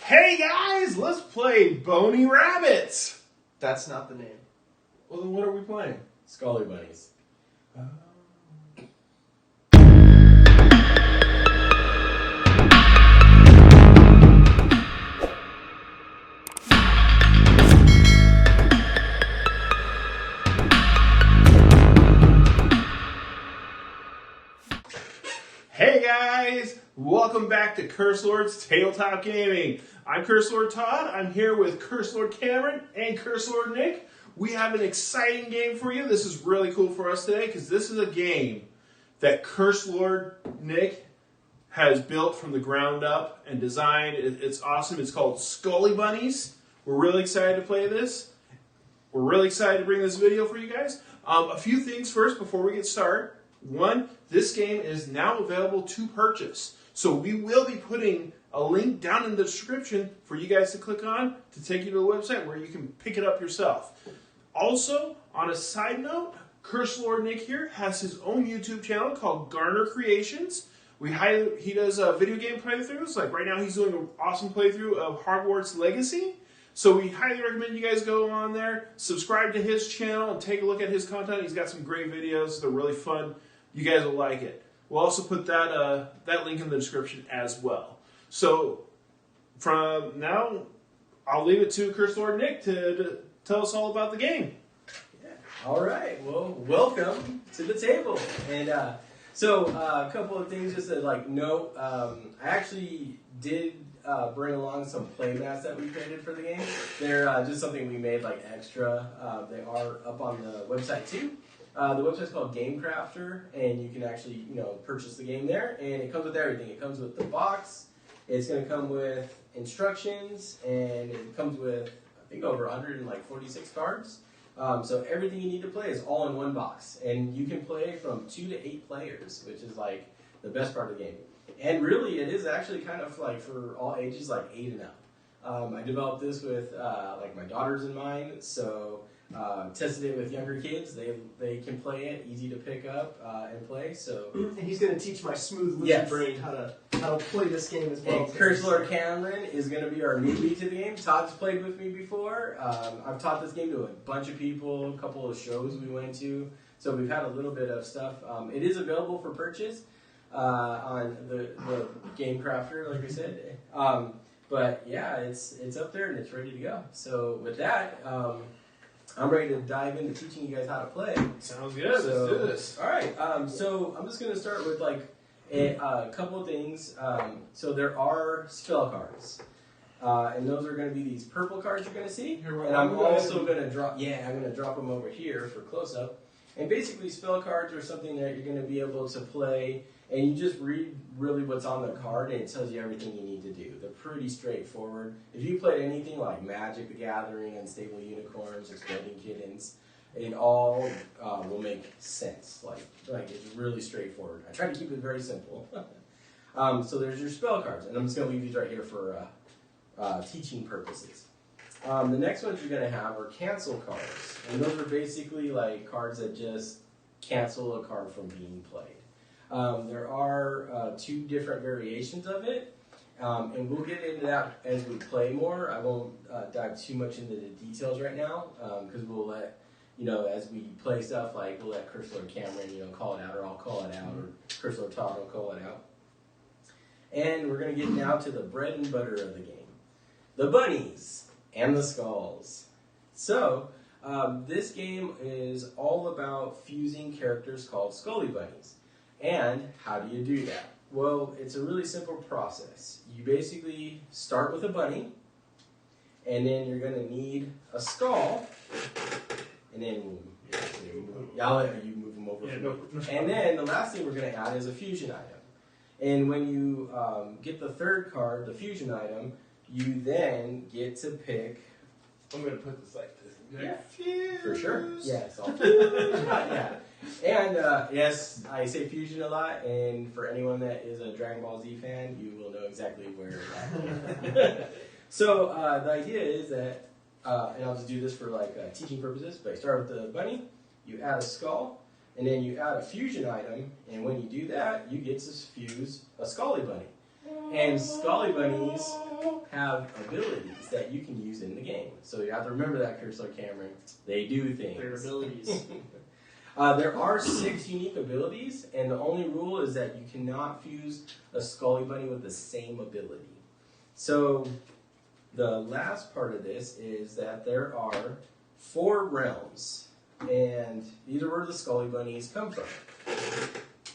Hey guys, let's play Bony Rabbits. That's not the name. Well, then what are we playing? Skully Bunnies. Hey guys, welcome back to Curse Lord's Tabletop Gaming. I'm Curse Lord Todd. I'm here with Curse Lord Cameron and Curse Lord Nick. We have an exciting game for you. This is really cool for us today because this is a game that Curse Lord Nick has built from the ground up and designed. It's awesome. It's called Skully Bunnies. We're really excited to play this. We're really excited to bring this video for you guys. A few things first before we get started. One, this game is now available to purchase. So we will be putting a link down in the description for you guys to click on to take you to the website where you can pick it up yourself. Also, on a side note, Curse Lord Nick here has his own YouTube channel called Garner Creations. He does video game playthroughs. Like right now he's doing an awesome playthrough of Hogwarts Legacy. So we highly recommend you guys go on there, subscribe to his channel, and take a look at his content. He's got some great videos. They're really fun. You guys will like it. We'll also put that link in the description as well. So from now, I'll leave it to Curse Lord Nick to tell us all about the game. Yeah. All right. Well, welcome to the table. And so a couple of things just to note. I actually did bring along some play mats that we created for the game. They're just something we made extra. They are up on the website too. The website's called Game Crafter, and you can actually, purchase the game there. And it comes with everything. It comes with the box. It's going to come with instructions, and it comes with, I think, over 146 cards. So everything you need to play is all in one box. And you can play from 2 to 8 players, which is the best part of the game. And really, it is actually kind of for all ages, 8 and up. I developed this with my daughters in mind, so tested it with younger kids. They can play it, easy to pick up and play. So and he's going to teach my smooth lizard brain how to play this game as well. And Curse Lord Cameron is going to be our newbie to the game. Todd's played with me before. I've taught this game to a bunch of people, a couple of shows we went to. So we've had a little bit of stuff. It is available for purchase on the Game Crafter, like I said. But yeah, it's up there and it's ready to go. So with that, I'm ready to dive into teaching you guys how to play. Sounds good. So, let's do this. All right. So I'm just going to start with a couple of things. So there are spell cards, and those are going to be these purple cards you're going to see. And I'm also going to drop. Yeah, I'm going to drop them over here for close up. And basically, spell cards are something that you're going to be able to play, and you just read really what's on the card, and it tells you everything you need to do. They're pretty straightforward. If you played anything like Magic: The Gathering, Unstable Unicorns, Exploding Kittens, it all will make sense. It's really straightforward. I try to keep it very simple. So there's your spell cards, and I'm just going to leave these right here for teaching purposes. The next ones you're going to have are cancel cards, and those are basically cards that just cancel a card from being played. There are 2 different variations of it, and we'll get into that as we play more. I won't dive too much into the details right now, because we'll let, as we play stuff, we'll let Curse Lord Cameron, call it out, or I'll call it out, or Curse Lord Todd will call it out. And we're going to get now to the bread and butter of the game. The bunnies and the skulls. So, this game is all about fusing characters called Skully Bunnies. And how do you do that? Well, it's a really simple process. You basically start with a bunny, and then you're going to need a skull, and then I'll let you move them over. Yeah, no. And then the last thing we're going to add is a fusion item. And when you get the third card, the fusion item, you then get to pick. I'm going to put this like this. Yeah, fuse. For sure. Yes, I'll yeah. And yes, I say fusion a lot, and for anyone that is a Dragon Ball Z fan, you will know exactly where that is. So the idea is that, and I'll just do this for teaching purposes, but I start with the bunny, you add a skull, and then you add a fusion item, and when you do that, you get to fuse a Skully Bunny. And Skully Bunnies have have abilities that you can use in the game. So you have to remember that, Cursor Cameron. They do things. Their abilities. There are 6 unique abilities, and the only rule is that you cannot fuse a Skully Bunny with the same ability. So the last part of this is that there are 4 realms, and these are where the Skully Bunnies come from.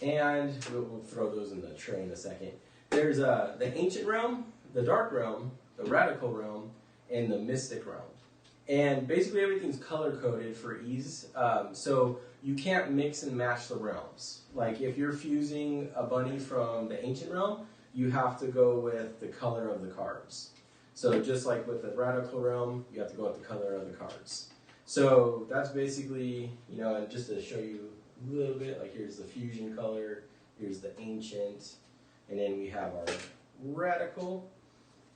And we'll throw those in the tray in a second. There's the Ancient Realm, the Dark Realm, the Radical Realm, and the Mystic Realm. And basically everything's color-coded for ease, so you can't mix and match the realms. Like if you're fusing a bunny from the Ancient Realm, you have to go with the color of the cards. So just like with the Radical Realm, you have to go with the color of the cards. So that's basically, and just to show you a little bit, like here's the fusion color, here's the Ancient, and then we have our Radical,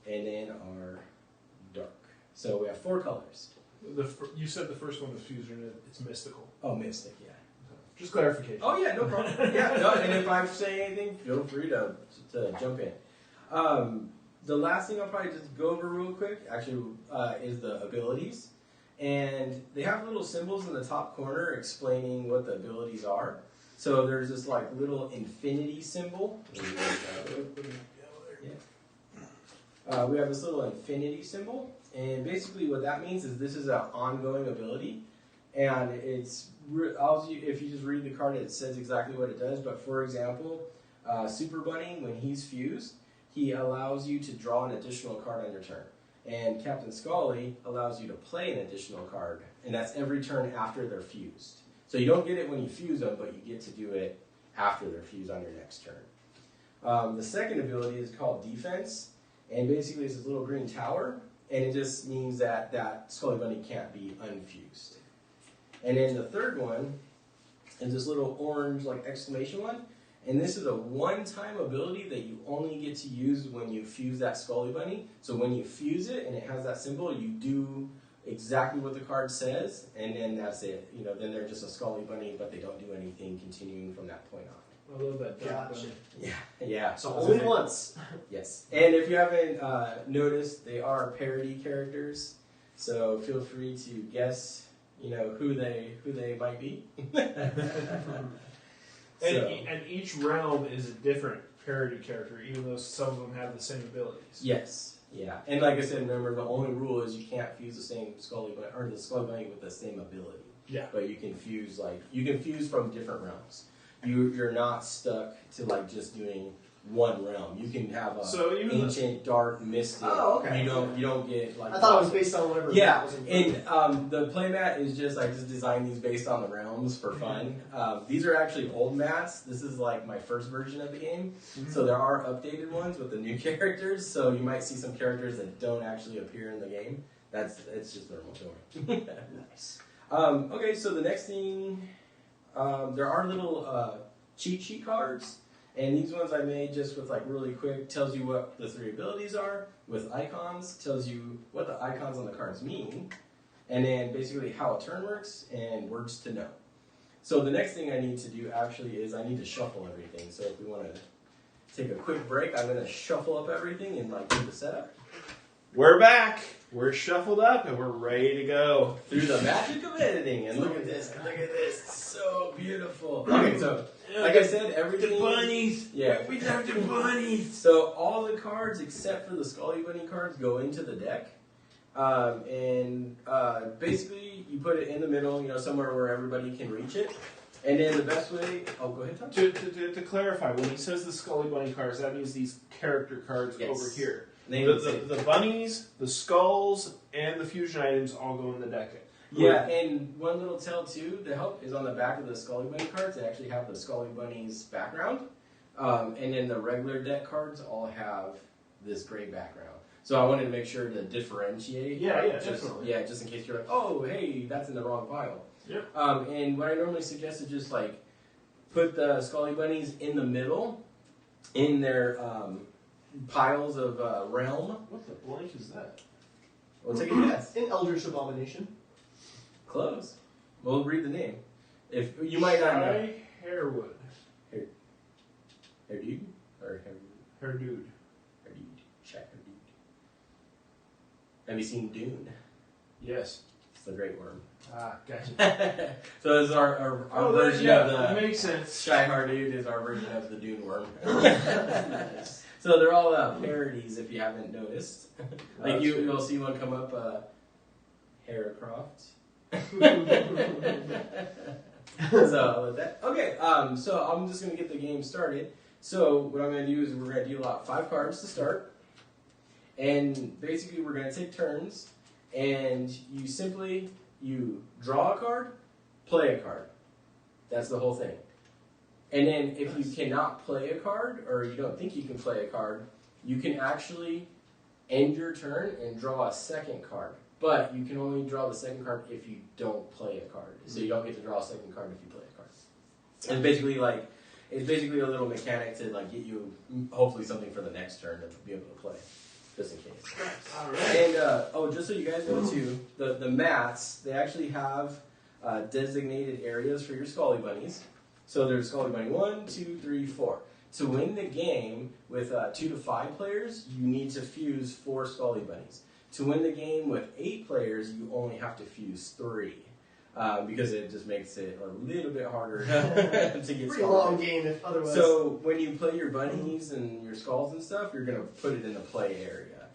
and then our Dark. So we have 4 colors. You said the first one was fusion. It's mystical. Oh, Mystic, yeah. Just clarification. Oh, yeah, no problem. Yeah, no, and if I'm saying anything, feel free to jump in. The last thing I'll probably just go over real quick, actually, is the abilities. And they have little symbols in the top corner explaining what the abilities are. So there's this like little infinity symbol. We have this little infinity symbol, and basically what that means is this is an ongoing ability, and it's if you just read the card, it says exactly what it does. But for example, Super Bunny, when he's fused, he allows you to draw an additional card on your turn, and Captain Skully allows you to play an additional card, and that's every turn after they're fused. So you don't get it when you fuse them, but you get to do it after they're fused on your next turn. The second ability is called Defense. And basically it's this little green tower, and it just means that that Skully Bunny can't be unfused. And then the third one is this little orange like exclamation one, and this is a one-time ability that you only get to use when you fuse that Skully Bunny. So when you fuse it and it has that symbol, you do exactly what the card says, and then that's it. Then they're just a Skully Bunny, but they don't do anything continuing from that point on. I love that. Gotcha. Yeah. So only once. Yes. And if you haven't noticed, they are parody characters. So feel free to guess, who they might be. And each realm is a different parody character, even though some of them have the same abilities. Yes. Yeah. And like I said, remember the only rule is you can't fuse the same Skully Bunny or the Skully Bunny with the same ability. Yeah. But you can fuse from different realms. You're not stuck to just doing one realm. You can have ancient, dark, mystic. Oh, okay. You don't get I thought it was based on whatever. Yeah, was and the playmat is just I just designed these based on the realms for fun. These are actually old mats. This is like my first version of the game, so there are updated ones with the new characters. So you might see some characters that don't actually appear in the game. It's just normal. Nice. Okay, so the next thing. There are little cheat sheet cards, and these ones I made just with really quick, tells you what the 3 abilities are, with icons, tells you what the icons on the cards mean, and then basically how a turn works, and words to know. So the next thing I need to do actually is I need to shuffle everything. So if we want to take a quick break, I'm going to shuffle up everything and do the setup. We're back. We're shuffled up and we're ready to go. Through the magic of editing. And look at this. It's so beautiful. Okay, so like I said, everything. The bunnies. Yeah. We have the bunnies. So all the cards except for the Skully Bunny cards go into the deck. Basically you put it in the middle, somewhere where everybody can reach it. And then the best way, go ahead, Tom. To clarify, when he says the Skully Bunny cards, that means these character cards over here. The bunnies, the skulls, and the fusion items all go in the deck. Yeah, and one little tell too, to help, is on the back of the Skully Bunny cards. They actually have the Skully Bunny's background. And then the regular deck cards all have this gray background. So I wanted to make sure to differentiate. Yeah, definitely. Yeah, just in case you're like, oh, hey, that's in the wrong pile. Yep. And what I normally suggest is just put the Skully Bunnies in the middle in their piles of realm. What the blank is that? We'll take a guess. An Eldritch Abomination. Close. We'll read the name. If you might not know. Hairwood. Hairdude? Or Hairdude. Hairdude. Check Hairdude. Have you seen Dune? Yes. It's the Great Worm. Ah, gotcha. So this is our version of the... That makes sense. Shy Hard Dude is our version of the Dune Worm. So they're all parodies, if you haven't noticed. Like you'll see one come up, Heracroft. So like that. Okay, so I'm just gonna get the game started. So what I'm gonna do is we're gonna deal out 5 cards to start, and basically we're gonna take turns, and you draw a card, play a card. That's the whole thing. And then if you cannot play a card, or you don't think you can play a card, you can actually end your turn and draw a second card. But you can only draw the second card if you don't play a card. So you don't get to draw a second card if you play a card. And it's basically a little mechanic to like get you hopefully something for the next turn to be able to play, just in case. All right. And just so you guys know too, the mats, they actually have designated areas for your Skully Bunnies. So there's Skully Bunny 1, 2, 3, 4. To win the game with 2 to 5 players, you need to fuse 4 Skully Bunnies. To win the game with 8 players, you only have to fuse 3. Because it just makes it a little bit harder to get Pretty long game if otherwise. So when you play your bunnies and your skulls and stuff, you're going to put it in the play area.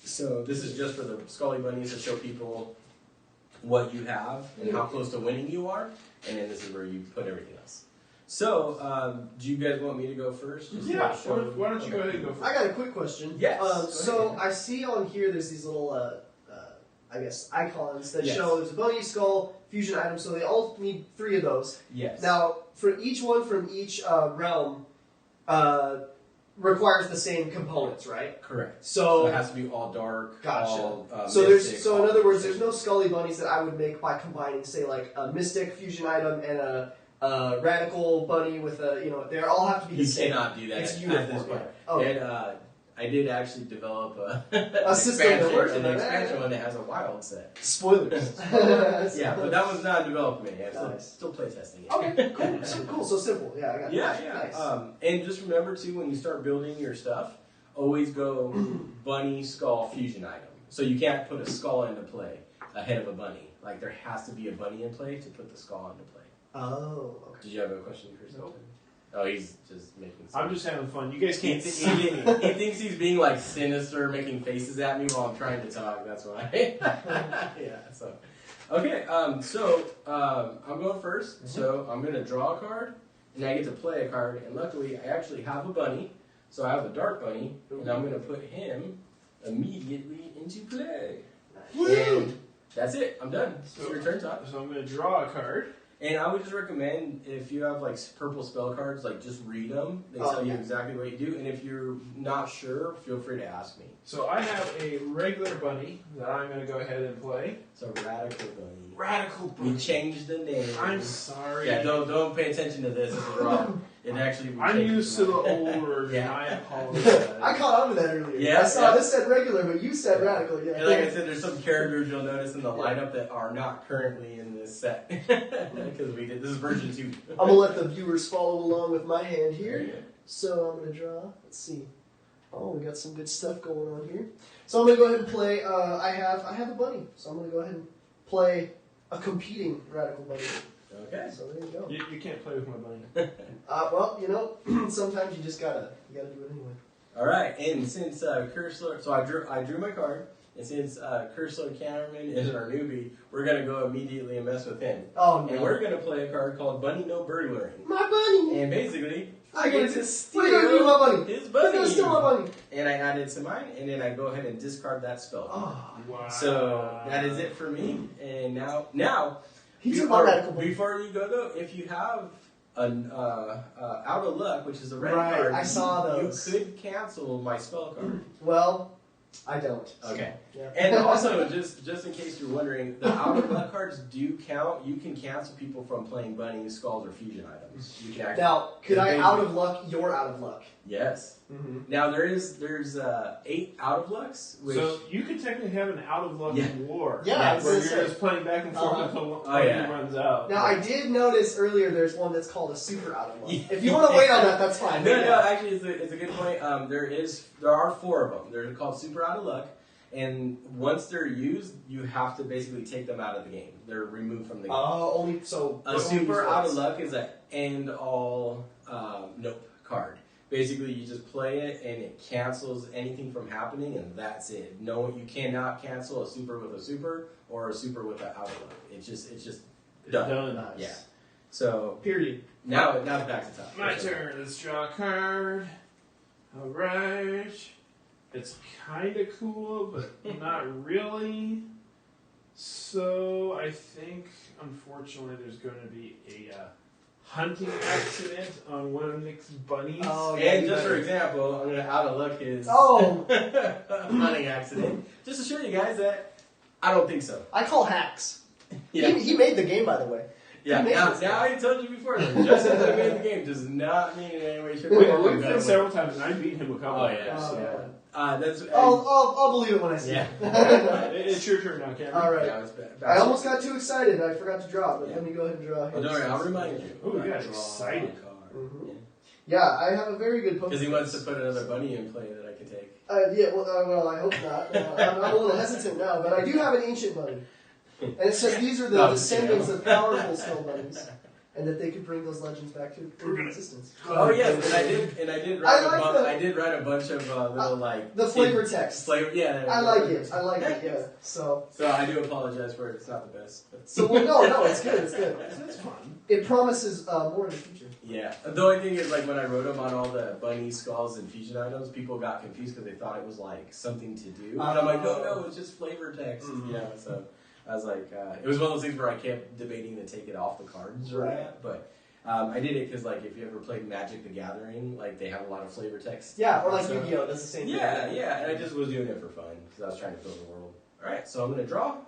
So this is just for the Skully Bunnies to show people what you have and how close to winning you are. And then this is where you put everything else. So, do you guys want me to go first? Yeah, why don't you go ahead and go first? I got a quick question. Yes. So I see on here there's these little, I guess, icons that Yes. show there's a bunny, skull, fusion item, so they all need 3 of those. Yes. Now, for each one from each realm, requires the same components, right? Correct. So it has to be all dark. Gotcha. All, Mystic, all in other words, there's no Skully Bunnies that I would make by combining, say, like a Mystic fusion item and a Radical Bunny with a, they all have to be the same. You cannot do that It's at uniform. this point. Oh. And I did actually develop A system that works with an that. expansion one that has a wild set. Spoilers. Yeah, but that was not development yet. Nice. Still play testing it. Okay, cool. So cool. So simple. Yeah, I got it. Yeah. Nice. And just remember too, when you start building your stuff, always go bunny, skull, fusion item. So you can't put a skull into play ahead of a bunny. Like there has to be a bunny in play to put the skull into play. Oh, okay. Did you have a question for yourself? Nope. Oh, he's just making sense. I'm just having fun. You guys can't He see me. thinks he's being like sinister, making faces at me while I'm trying to talk. That's why. Yeah. So, okay. I'm going first. Mm-hmm. So I'm gonna draw a card, and I get to play a card. And luckily, I actually have a bunny. So I have a dark bunny, and I'm gonna put him immediately into play. And that's it. I'm done. It's your turn, Todd. So I'm going to draw a card. And I would just recommend, if you have like purple spell cards, like just read them. They tell you exactly what you do. And if you're not sure, feel free to ask me. So I have a regular bunny that I'm going to go ahead and play. So Radical Bunny. Radical bunny. We changed the name. I'm sorry. Yeah, don't pay attention to this. It's wrong. It actually. I'm used to the old version. Yeah. I apologize. I caught on to that earlier. Yeah, I saw yeah. this said regular, but you said radical. Yeah. And like I said, there's some characters you'll notice in the lineup that are not currently in this set because we did this is version 2. I'm gonna let the viewers follow along with my hand There you here. go. So I'm gonna draw. Let's see. Oh, we got some good stuff going on here. So I'm gonna go ahead and play. I have a bunny, so I'm gonna go ahead and play a competing radical bunny. Okay. So there you go. You can't play with my bunny. Well, sometimes you just gotta do it anyway. All right, and since Curse Lord, so I drew my card, and since Curse Lord Cameron is our newbie, we're gonna go immediately and mess with him. Oh no. And we're gonna play a card called Bunny No Burglaring. My bunny. And basically, I I get get to What are you gonna do with my bunny? his You're bunny. gonna steal my bunny. And I add it to mine, and then I go ahead and discard that spell. Oh, Wow. So that is it for me. And now he took my radical bunny. before you go though, if you have an out of luck, which is a red Right, card, I saw those. You could cancel my spell card. Well, I don't. Okay. Yeah. And also, just in case you're wondering, the out of luck cards do count. You can cancel people from playing bunnies, skulls, or fusion items. You can actually. Now, could I Maybe. out of luck your out of luck? Yes. Mm-hmm. Now there's 8 out of lucks. Which, So you could technically have an out of luck Yeah. war. Yeah, I Where was you're gonna say. just playing back and forth until Oh, yeah. it runs out. Now, I did notice earlier there's one that's called a super out of luck. Yeah. If you want to wait on that, that's fine. No, actually, it's a good point. There are 4 of them. They're called super out of luck, And once they're used, you have to basically take them out of the game. They're removed from the game. Only so. A super out of luck is an end all nope card. Basically, you just play it and it cancels anything from happening, and that's it. No, you cannot cancel a super with a super or a super with an out of luck. It's just done. Nice. Yeah. So Period. now back to top. My turn. Let's draw a card. All right. It's kind of cool, but not really. So I think, unfortunately, there's going to be a hunting accident on one of Nick's bunnies. Oh, yeah, And just for example, I'm going to out of luck his hunting accident. Just to show you guys that I don't think so. I call hacks. Yeah. He made the game, by the way. Yeah, now I told you before, though, just because I made the game does not mean in any way, shape, or form. We've played several times, and I've beaten him a couple Oh, of yeah. times. That's. I'll believe it when I see it. It's your turn now, Cameron. All right. Yeah, it's bad. I almost got too excited. I forgot to draw, but let me go ahead and draw. Oh, don't worry, I'll remind you. Oh, you got excited. Mm-hmm. Yeah, I have a very good Pokemon. Because he wants to put another bunny in play that I can take. Well, I hope not. I'm a little hesitant now, but I do have an ancient bunny. And it says these are the descendants of powerful snow bunnies. And that they could bring those legends back to existence. Oh yes, and I did write a bunch of little the flavor text. Yeah, I like it. Yeah. So I do apologize for it. It's not the best. But. So no, it's good. It's good. That's fun. It promises more in the future. Yeah. The only thing is, when I wrote them on all the bunny skulls and fusion items, people got confused because they thought it was something to do. And I'm like, no, it's just flavor text. Mm-hmm. Yeah. So. I was like, it was one of those things where I kept debating to take it off the cards, right? But I did it because, if you ever played Magic the Gathering, they have a lot of flavor text. Yeah, or Yu-Gi-Oh! Does the same thing. Yeah, and I just was doing it for fun because I was trying to fill the world. All right, so I'm going to draw,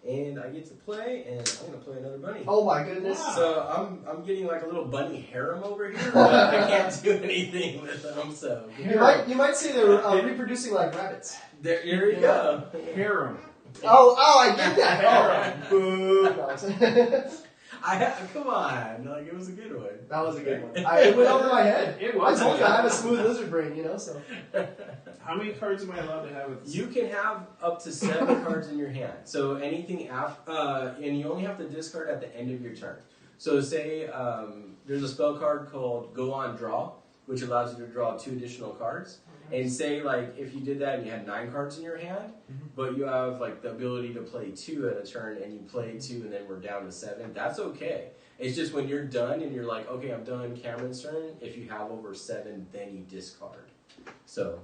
and I get to play, and I'm going to play another bunny. Oh my goodness! Wow. So I'm getting a little bunny harem over here, but I can't do anything with them. So you might say they're reproducing like rabbits. Here you go. Harem. Oh, I get that. Boo. Come on, it was a good one. That was a good one. It went over my head. It was. I told you I have a smooth lizard brain, so. How many cards am I allowed to have with this? You can have up to 7 cards in your hand. So anything and you only have to discard at the end of your turn. So say there's a spell card called Go On Draw, which allows you to draw 2 additional cards. And say, if you did that and you had 9 cards in your hand, but you have, the ability to play 2 at a turn, and you play 2 and then we're down to 7, that's okay. It's just when you're done and you're like, okay, I'm done, Cameron's turn, if you have over 7, then you discard. So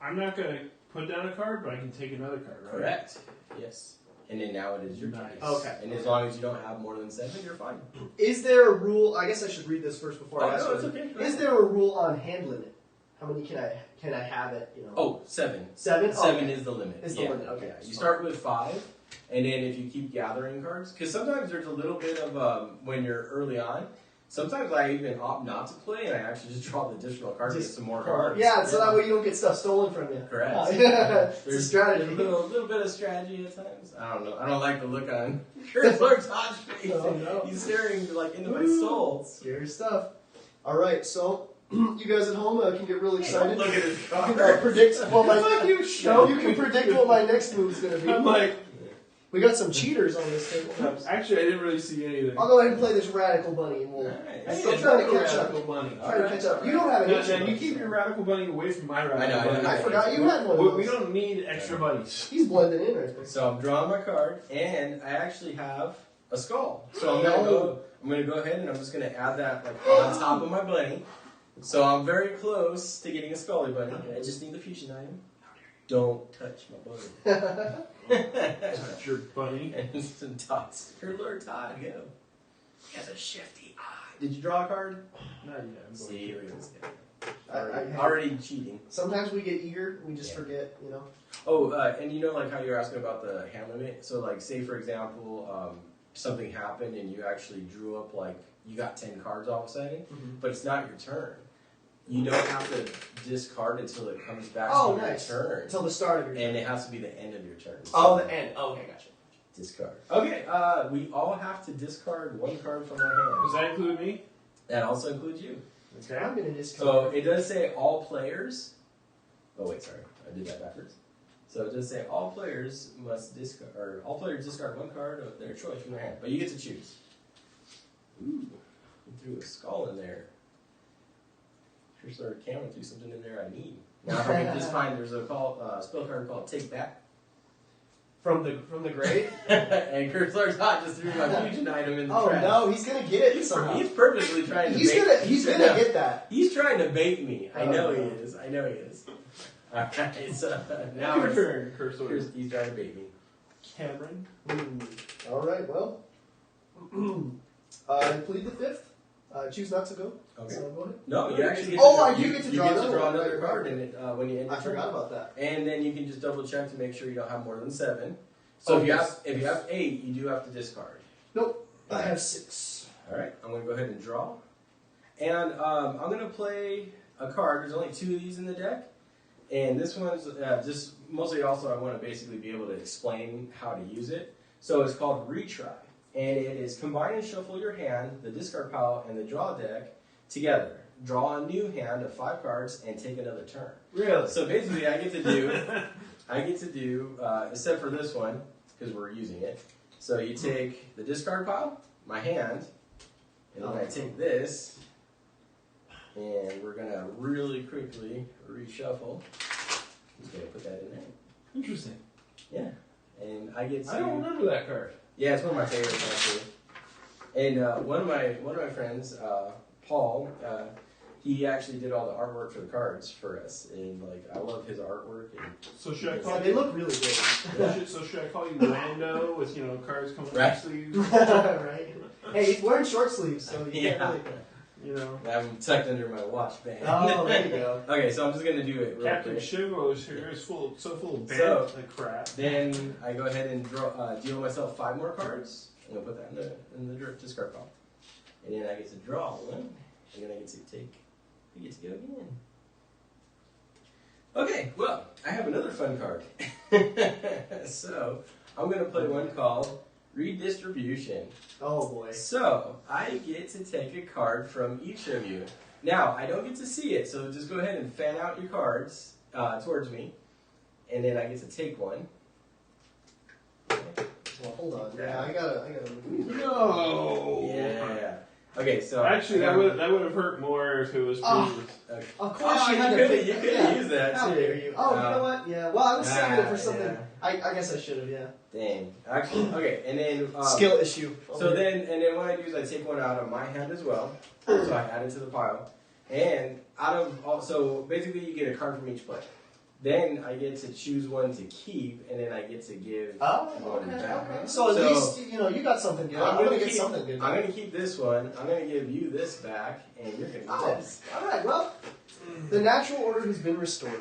I'm not going to put down a card, but I can take another card, right? Correct. Yes. And then now it is your turn. Okay. And as long as you don't have more than 7, you're fine. Is there a rule? I guess I should read this first before I ask. No, it's okay. Is there a rule on hand limit? How many can I have it? 7. 7? 7 is the limit. Is the limit, okay. Yeah. You start with 5, and then if you keep gathering cards, because sometimes there's a little bit of, when you're early on, sometimes I even opt not to play, and I actually just draw the additional cards and get some more cards. Yeah, so that way you don't get stuff stolen from you. Correct. It's a strategy. There's a little bit of strategy at times. I don't know. I don't like the look on Kurzler's Todd's face. Oh, no. He's staring into my soul. Scary stuff. All right, so you guys at home can get really excited. Look at his You card. can predict what my you can predict what my next move is going to be. I'm like, We got some cheaters on this table. actually, I didn't really see anything. I'll go ahead and play this radical bunny, and we'll. Alright. I I'm need trying to another catch up. radical bunny. Trying to catch up. You don't have an No, ancient you bunny. keep your radical bunny away from my radical I know. bunny. I forgot you had one of We those. don't need extra bunnies. He's blending in right there. So I'm drawing my card, and I actually have a skull. So I'm gonna go ahead and I'm just gonna add that on top of my bunny. So I'm very close to getting a Skully Bunny. I just need the fusion item. Don't touch my bunny. Touch your bunny. And some dots. Her Lord Todd, go. He has a shifty eye. Did you draw a card? Not yet. I'm going See, to. look at this I guy. Already cheating. Sometimes we get eager, we just forget, Oh, and how you were asking about the hand limit? So, say, for example, something happened and you actually drew up, you got 10 cards all of a sudden, but it's not your turn. You don't have to discard until it comes back to nice. your turn. Until the start of your turn. And it has to be the end of your turn. Oh, the end. Oh, okay, gotcha. Discard. Okay, we all have to discard 1 card from our hand. Does that include me? That also includes you. Okay. I'm going to discard. So it does say all players. Oh, wait, sorry. I did that backwards. So just say all players must discard, or all players discard one card of their choice from their hand, but you get to choose. Ooh, you threw a skull in there. Cursor Cameron threw something in there I need. Now if I can just find, there's a spell card called Take Back. From the grave? And Cursor Todd just threw my fusion item in the trash. Oh no, he's gonna get it somehow. He's purposely trying to He's gonna get that. He's trying to bait me. I know he is. Alright, so now Your turn, Cursor. he's trying to bait me. Cameron. Alright, well. I plead the fifth. Choose not to go. Okay. So go ahead. No, you actually get I do get to draw another card in it when you end your I turn. forgot about that. And then you can just double check to make sure you don't have more than 7. So if you have 8, you do have to discard. Nope. I have 6. Alright, I'm gonna go ahead and draw. And I'm gonna play a card. There's only 2 of these in the deck. And this one's just mostly also I want to basically be able to explain how to use it. So it's called Retry. And it is combine and shuffle your hand, the discard pile, and the draw deck together. Draw a new hand of 5 cards and take another turn. Really? So basically, I get to do, except for this one because we're using it. So you take the discard pile, my hand, and then I take this, and we're gonna really quickly reshuffle. I'm just gonna put that in there. Interesting. Yeah, and I get to. I don't remember that card. Yeah, it's one of my favorites actually. And one of my friends, Paul, he actually did all the artwork for the cards for us, and like I love his artwork. And So should I call Yeah, you? they look really good. So should I call you Lando with cards coming Right. off sleeves? Right. Hey, he's wearing short sleeves, so you can't Yeah. really. I'm tucked under my watch band. Oh, there you go. Okay, so I'm just gonna do it real Captain quick. Chivalrous here is full of bad So- crap. Then I go ahead and deal myself 5 more cards. I'm gonna put that in the discard pile, and then I get to draw one, and then I get to go again. Okay, well I have another fun card. So I'm gonna play one called Redistribution. Oh boy. So I get to take a card from each of you. Now I don't get to see it, so just go ahead and fan out your cards towards me, and then I get to take one. Well, hold on. Yeah, I gotta. No. Yeah. Okay, so Actually, that would have hurt more if it was Oh. previous. Of course Oh, you had to you pick. could have used that How too. dare you? Oh, you know what? Yeah. Well, I was saving it for something. Yeah. I guess I should have. Yeah. Dang. Actually, okay, and then Skill issue. So then what I do is I take one out of my hand as well. So I add it to the pile, and so basically you get a card from each player. Then I get to choose one to keep, and then I get to give one back. Okay. So at least you got something good. I'm gonna get something good. I'm gonna keep this one. I'm gonna give you this back, and you're gonna get this. All right. Well, the natural order has been restored,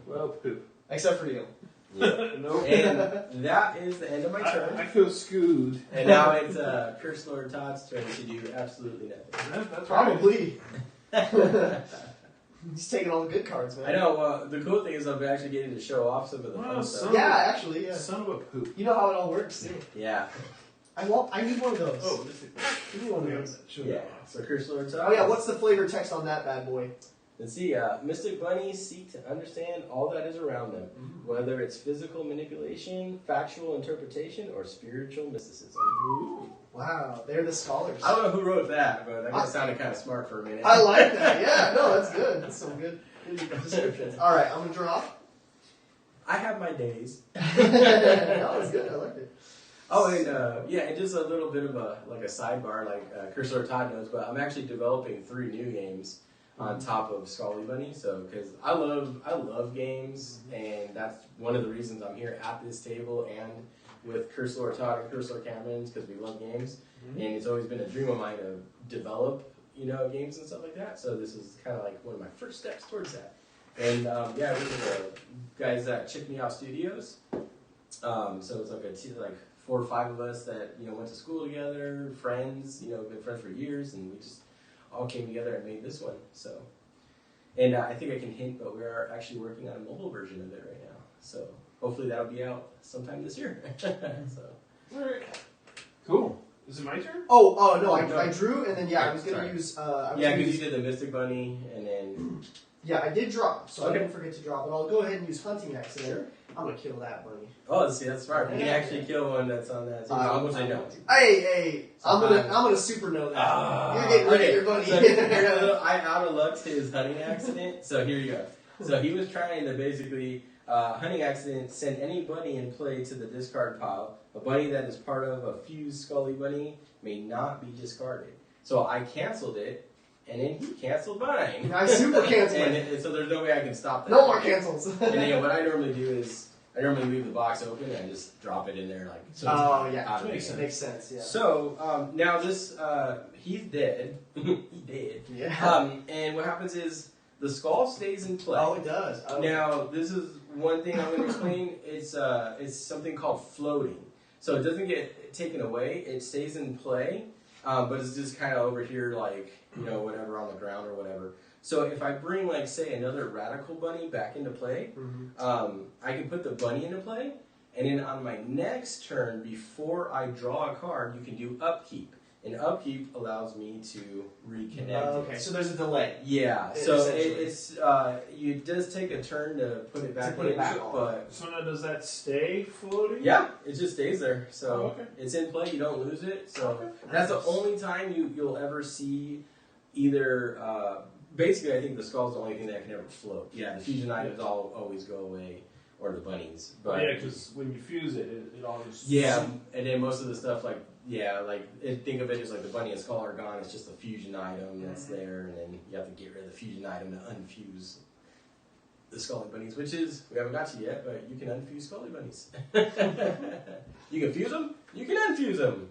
Well, poop. except for you. Nope. And that is the end of my turn. I feel screwed. And now it's Curse Lord Todd's turn to do absolutely nothing. That's Probably. He's taking all the good cards, man. I know. The cool thing is I'm actually getting to show off some of the fun stuff. Yeah, actually, yeah. Son of a poop. You know how it all works, too. Yeah. I need one of those. Oh, this is Give me one of those. Yeah. So Curse Lord Todd. Oh yeah, what's the flavor text on that bad boy? Let's see. Mystic bunnies seek to understand all that is around them, whether it's physical manipulation, factual interpretation, or spiritual mysticism. Ooh. Wow, they're the scholars. I don't know who wrote that, but that sounded kind of smart for a minute. I like that. Yeah, no, that's good. That's some good descriptions. All right, I'm gonna draw. I have my days. No, it's good. I liked it. Oh, and and just a little bit of a sidebar, like Curse Lord Todd knows, but I'm actually developing 3 new games on top of Skully Bunnies. So, because I love games, and that's one of the reasons I'm here at this table and with Curse Lord Todd and Curse Lord Cameron, because we love games, and it's always been a dream of mine to develop, games and stuff like that. So this is kind of like one of my first steps towards that. And we were the guys at Chick Me Out Studios. So it's like 4 or 5 of us that went to school together, friends, been friends for years, and we just all came together and made this one. So, and I think I can hint, but we are actually working on a mobile version of it right now. So hopefully that'll be out sometime this year. So, all right. Cool. Is it my turn? Oh no, no. I drew and then I was gonna Sorry. use. because you did the Mystic Bunny, and then Yeah, I did drop, so Okay. I didn't forget to drop. But I'll go ahead and use hunting accident. Sure. I'm gonna kill that bunny. Oh, see, that's smart. You can Yeah. actually kill one that's on that. So which I don't. Hey, I'm gonna super know that. You're getting rid of your bunny. So here's a little, I out of luck to his hunting accident. So here you go. So he was trying to basically hunting accident send any bunny in play to the discard pile. A bunny that is part of a fused Skully Bunny may not be discarded. So I canceled it, and then he canceled mine. I super canceled it. And so there's no way I can stop that. No more cancels. And then what I normally do is I normally leave the box open and I just drop it in there like. So Oh yeah, out of makes the game. sense. Yeah. So now this he's dead. He dead. Yeah. And what happens is the skull stays in play. Oh, it does. Okay. Now this is one thing I'm going to explain. It's something called floating. So it doesn't get taken away. It stays in play, but it's just kind of over here, like whatever on the ground or whatever. So if I bring, like, say, another radical bunny back into play, I can put the bunny into play, and then on my next turn, before I draw a card, you can do upkeep. And upkeep allows me to reconnect Okay, it. so there's a delay. Yeah, so it does take a turn to put it back in, but So now does that stay floating? yeah, it just stays there. So okay. it's in play, you don't lose it. So Okay. that's the only time you'll ever see either. Basically, I think the skull's the only thing that can ever float. Yeah, the fusion items always go away, or the bunnies. But Yeah, because when you fuse it, it all just... yeah, and then most of the stuff think of it as like the bunny and skull are gone. It's just a fusion item that's there, and then you have to get rid of the fusion item to unfuse the Skully Bunnies, which is, we haven't got to yet, but you can unfuse Skully Bunnies. You can fuse them, you can unfuse them.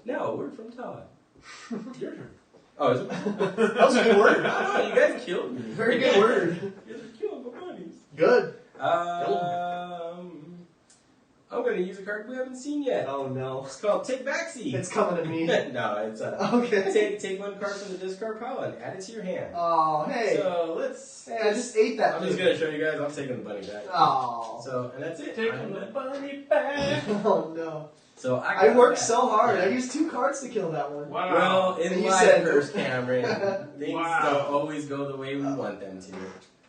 Now, a word from Todd. Your turn. Oh, is it? That was a good word. No, you guys killed me. Very good word. You guys are killing my bunnies. Good. I'm going to use a card we haven't seen yet. Oh no. It's called Take Backseat. It's coming at me. No, it's Okay. take one card from the discard pile and add it to your hand. Oh, hey. So let's. Hey, I just ate that. I'm just gonna show you guys. I'm taking the bunny back. Oh. So and that's it. Taking the bunny back. Oh no. So I worked so hard. I used 2 cards to kill that one. Wow. Well, in And you life, said- Curse Cameron, things Wow. don't always go the way we want them to.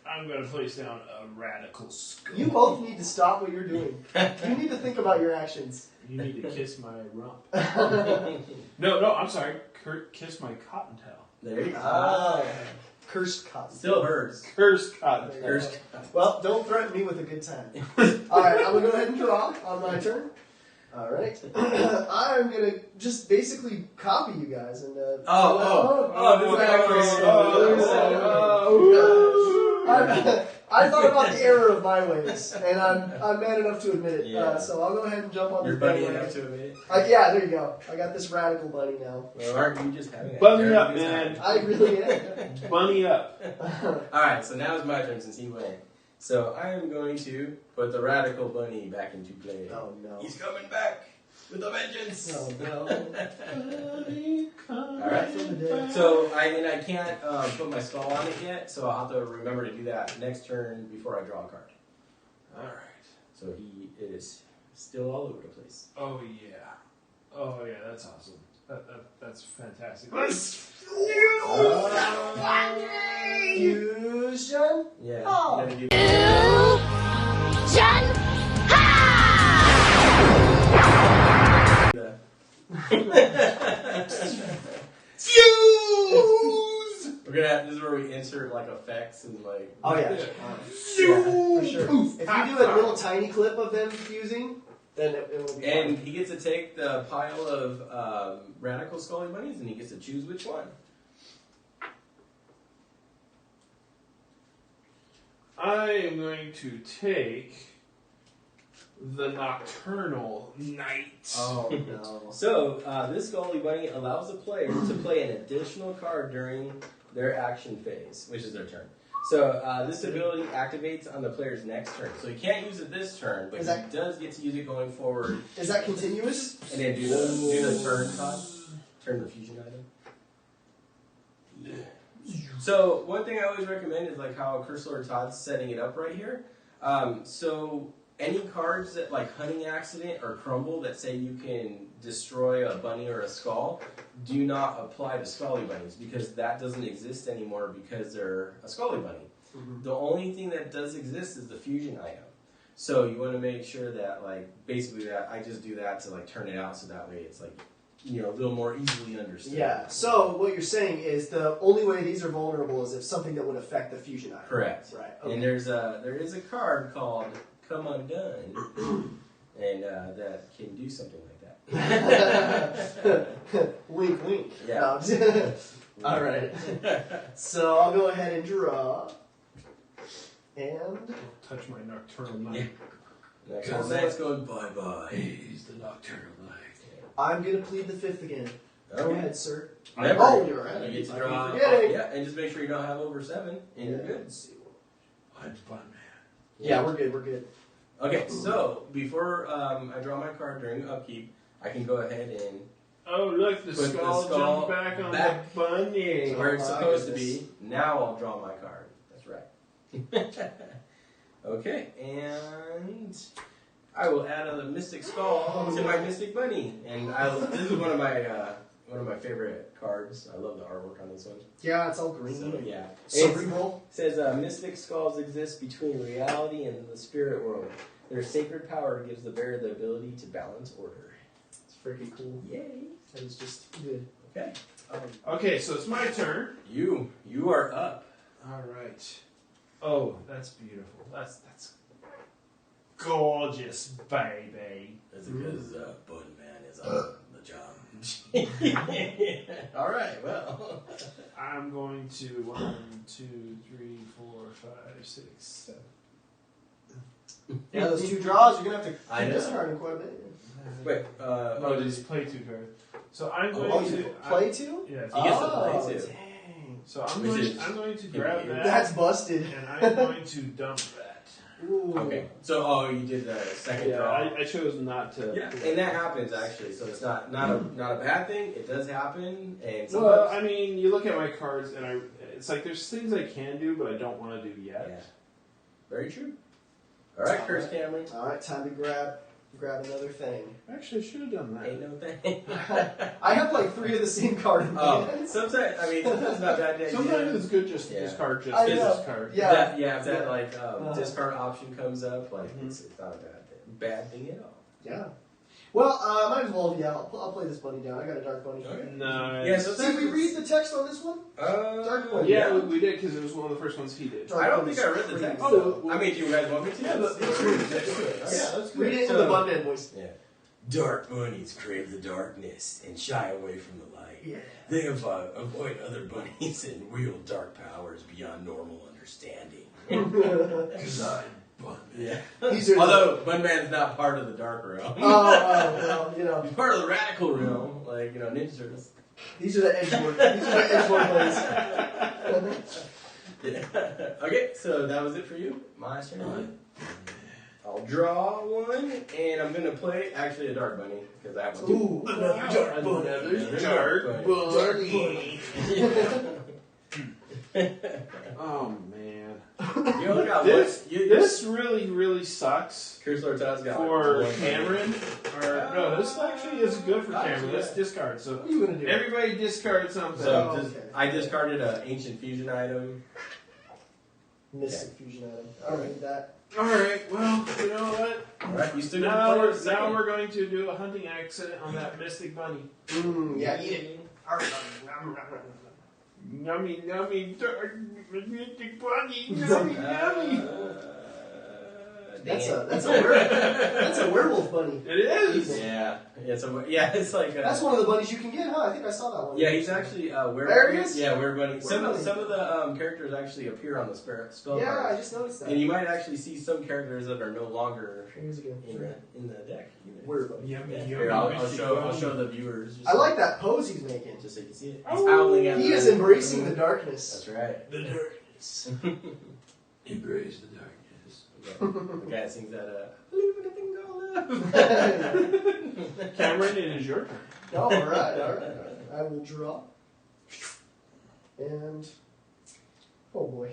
I'm going to place down a radical skull. You both need to stop what you're doing. You need to think about your actions. You need to kiss my rump. No, I'm sorry. Kiss my cottontail. There you go. Ah. Cursed cotton. Still hers. Cursed cottontail. Cursed. Well, don't threaten me with a good time. Alright, I'm going to go ahead and draw on my turn. Alright. I'm going to just basically copy you guys. And I thought about the error of my ways, and I'm man enough to admit it. Yeah. So I'll go ahead and jump on You're this bunny bandwagon. enough to admit it. Yeah, there you go. I got this radical bunny now. Well, aren't you just having a Bunny very up, good man. time? I really am. Bunny up. Alright, so now it's my turn since he went. So I am going to put the radical bunny back into play. Oh no. He's coming back with a vengeance. Oh no. Alright. So I can't put my skull on it yet, so I'll have to remember to do that next turn before I draw a card. Alright. So he is still all over the place. Oh, yeah. Oh, yeah, that's awesome. That's fantastic. Fusion? Yeah. Oh. You gotta do We're gonna have, this is where we insert like effects and like. Oh yeah. Yeah. For sure. If you do a little tiny clip of them fusing, then it will be And fun. he gets to take the pile of radical Skully Bunnies and he gets to choose which one. I am going to take the Nocturnal Knight. Oh no. So, this Skully Bunny allows the player to play an additional card during their action phase, which is their turn. So, this ability activates on the player's next turn. So, he can't use it this turn, but he does get to use it going forward. Is that continuous? And then do the turn card. Turn the fusion item. So, one thing I always recommend is like how Curse Lord Todd's setting it up right here. So, any cards that like hunting accident or crumble that say you can destroy a bunny or a skull, do not apply to Skully Bunnies because that doesn't exist anymore because they're a Skully Bunny. Mm-hmm. The only thing that does exist is the fusion item. So you want to make sure that like basically that I just do that to like turn it out so that way it's like a little more easily understood. Yeah. So what you're saying is the only way these are vulnerable is if something that would affect the fusion item. Correct. Right. Okay. And there is a card called Come Undone, and that can do something like that. Wink, wink. Yeah. No, all right. So I'll go ahead and draw. And touch my nocturnal night. Yeah. Next night's going bye-bye. He's the nocturnal night. I'm going to plead the fifth again. Go ahead, sir. Never. Oh, you're right. You get to draw. Yeah, and just make sure you don't have over 7, and you're good. I'm fun, man. Yeah, we're good. We're good. Okay, so before I draw my card during upkeep, I can go ahead and oh look, the put skull jumped back on the bunny. where it's supposed to be. Now I'll draw my card. That's right. Okay, and I will add a mystic skull to my mystic bunny, and this is one of my favorite cards. I love the artwork on this one. Yeah, it's all green. So, yeah. Cerebral. It says mystic skulls exist between reality and the spirit world. Their sacred power gives the bearer the ability to balance order. It's freaking cool. Yay! That is just good. Okay. Okay, so it's my turn. You are up. All right. Oh, that's beautiful. That's gorgeous, baby. That's because Bud Man is on the job. All right. Well, I'm going to 1, 2, 3, 4, 5, 6, 7. Yeah, those 2 draws, you're going to have to I know. discard quite a bit. wait. Oh, just play 2 cards. So I'm going Oh, to you play 2? Yes. He gets to play 2. Dang. So I'm going to grab that. That's busted. And I'm going to dump that. Ooh. Okay. So, you did the second Yeah, draw. I chose not to. Yeah, and that happens actually. So it's not a bad thing. It does happen, and sometimes. Well, I mean, you look at my cards, and it's like there's things I can do, but I don't want to do yet. Yeah. Very true. All right, Curse Cameron. All right, time to grab another thing. Actually, I should have done that. Ain't no thing. I have like 3 of the same card in my hand. Sometimes it's not bad. Idea. Sometimes it's good just to Yeah. discard just I this know. card. Yeah. If that like discard option comes up, like it's not a bad thing at all. Yeah. Well, might as well. Yeah, I'll play this bunny down. I got a dark bunny. Okay. Nice. Yeah, so Did we read the text on this one? Dark bunny. Yeah, we did because it was one of the first ones he did. I don't think I read the text. Oh, I mean, do you guys want me to? Yeah, let's read it. Let's Read it in So- the Bunman voice. Yeah. Dark bunnies crave the darkness and shy away from the light. Yeah. They avoid other bunnies and wield dark powers beyond normal understanding. Because I'm Bunman. Yeah. These are Although Bunman's not part of the dark realm. well, you know. He's part of the radical realm, like Ninja Turtles. These are the edgelord. These are the edgelord bunnies. Yeah. Okay, so that was it for you. My turn. I'll draw one, and I'm gonna play actually a dark bunny because I have one. Ooh, another dark bunny. Another dark bunny. Oh man. You only got This really, really sucks Curse Lord Todd's got for one. Cameron. No, this actually is good for Cameron. Let's discard. So What are you gonna do? everybody discard something. So Oh, okay. I discarded an ancient fusion item. Mystic fusion item. I'll read that. All right. Well, you know what? Alright, you still Now got we're going to do a hunting accident on that mystic bunny. Yeah, eat it. Yummy, yummy, dark mystic bunny. Yummy, yummy. That's a werewolf bunny. It is. Yeah, it's like That's one of the bunnies you can get, huh? I think I saw that one. yeah, he's actually were There he is? Yeah, were bunny. Some Were-bunny. of the characters actually appear on the spell Yeah, I cards, just noticed that. and you might actually see some characters that are no longer Here's again. in the deck. Either. Werewolf. Yummy, Yeah. yummy. Here, I'll mystic show bunny. the viewers. Just I like that pose he's making. just so you can see it. He's Oh, howling at He the- is embracing the darkness. That's right. The darkness. Embrace the darkness. The guy that sings that. Believe in a thing called love. Cameron, it is your turn. All right. I will draw. And oh boy,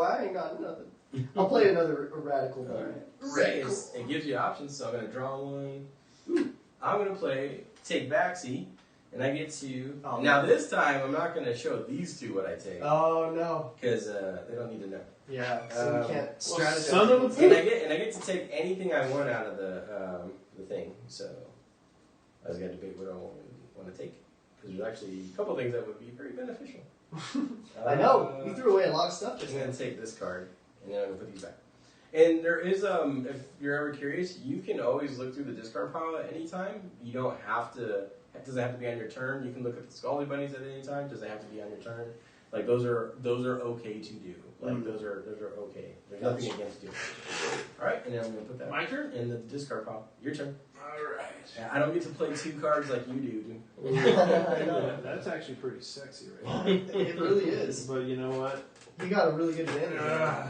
I ain't got nothing. I'll play another radical All one. right. Radical. It gives you options, so I'm going to draw one. Ooh. I'm going to take backseat, and I get to... Oh, now this time, I'm not going to show these two what I take, Oh no. because they don't need to know. Yeah, so we can't strategize. son of a And I get to take anything I want out of the thing, so I just got to debate what I want to take, because there's actually a couple things that would be very beneficial. I know. We threw away a lot of stuff I'm just going now. to take this card, and then I'm going to put these back. And there is, if you're ever curious, you can always look through the discard pile at any time. You don't have to, it doesn't have to be on your turn. You can look at the Skully Bunnies at any time. Doesn't have to be on your turn. Like, those are okay to do. Like, those are okay. There's nothing against you. Alright, and then I'm going to put that My turn? in the discard pile. Your turn. Alright. Yeah, I don't get to play 2 cards like you do. I know. That's actually pretty sexy right It really is. But you know what? You got a really good advantage.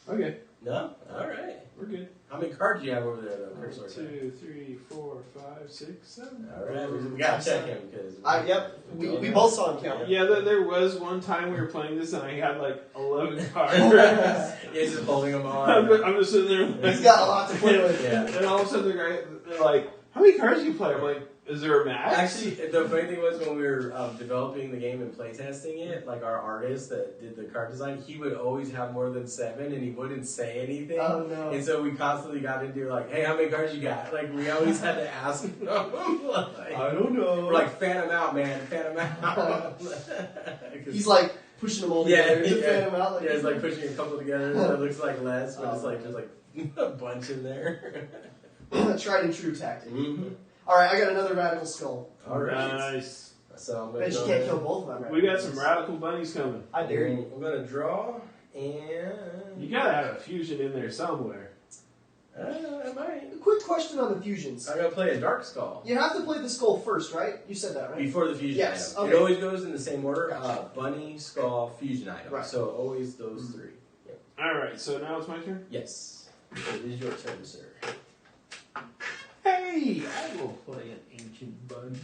Okay, No? Alright. we're good. How many cards do you have over there, though? 1, 2, 3, 4, 5, 6, 7. Alright, we got to check him, because... Yep, we both saw him count. Yeah, there was one time we were playing this and I had like 11 cards. He's just holding them on. I'm just sitting there. He's got a lot to play with. Yeah. And all of a sudden they're like, how many cards do you play? I'm like, is there a max? Actually, the funny thing was when we were developing the game and playtesting it, like our artist that did the card design, he would always have more than 7 and he wouldn't say anything. Oh no. And so we constantly got into like, hey, how many cards you got? Like we always had to ask him. Like, I don't know. we're like, fan them out, man, fan them out. He's like pushing them all together. He's fan him out. Like, yeah, it's like pushing a couple together so it looks like less, but it's like just like a bunch in there. tried and true tactic. Mm-hmm. All right, I got another radical skull. All right. Nice. So I'm gonna Bet you go can't ahead. kill both of them. We got some radical bunnies coming. I dare you. I'm gonna draw and You gotta have a fusion in there somewhere. I might. A quick question on the fusions. I'm gonna play a dark skull You have to play the skull first, right? You said that, right? before the fusion Yes, item. okay. It always goes in the same order: Gotcha. bunny, skull, fusion item. Right. So always those 3. Yep. Alright, so now it's my turn. Yes. It is your turn, sir. Hey, I will play an ancient bunny.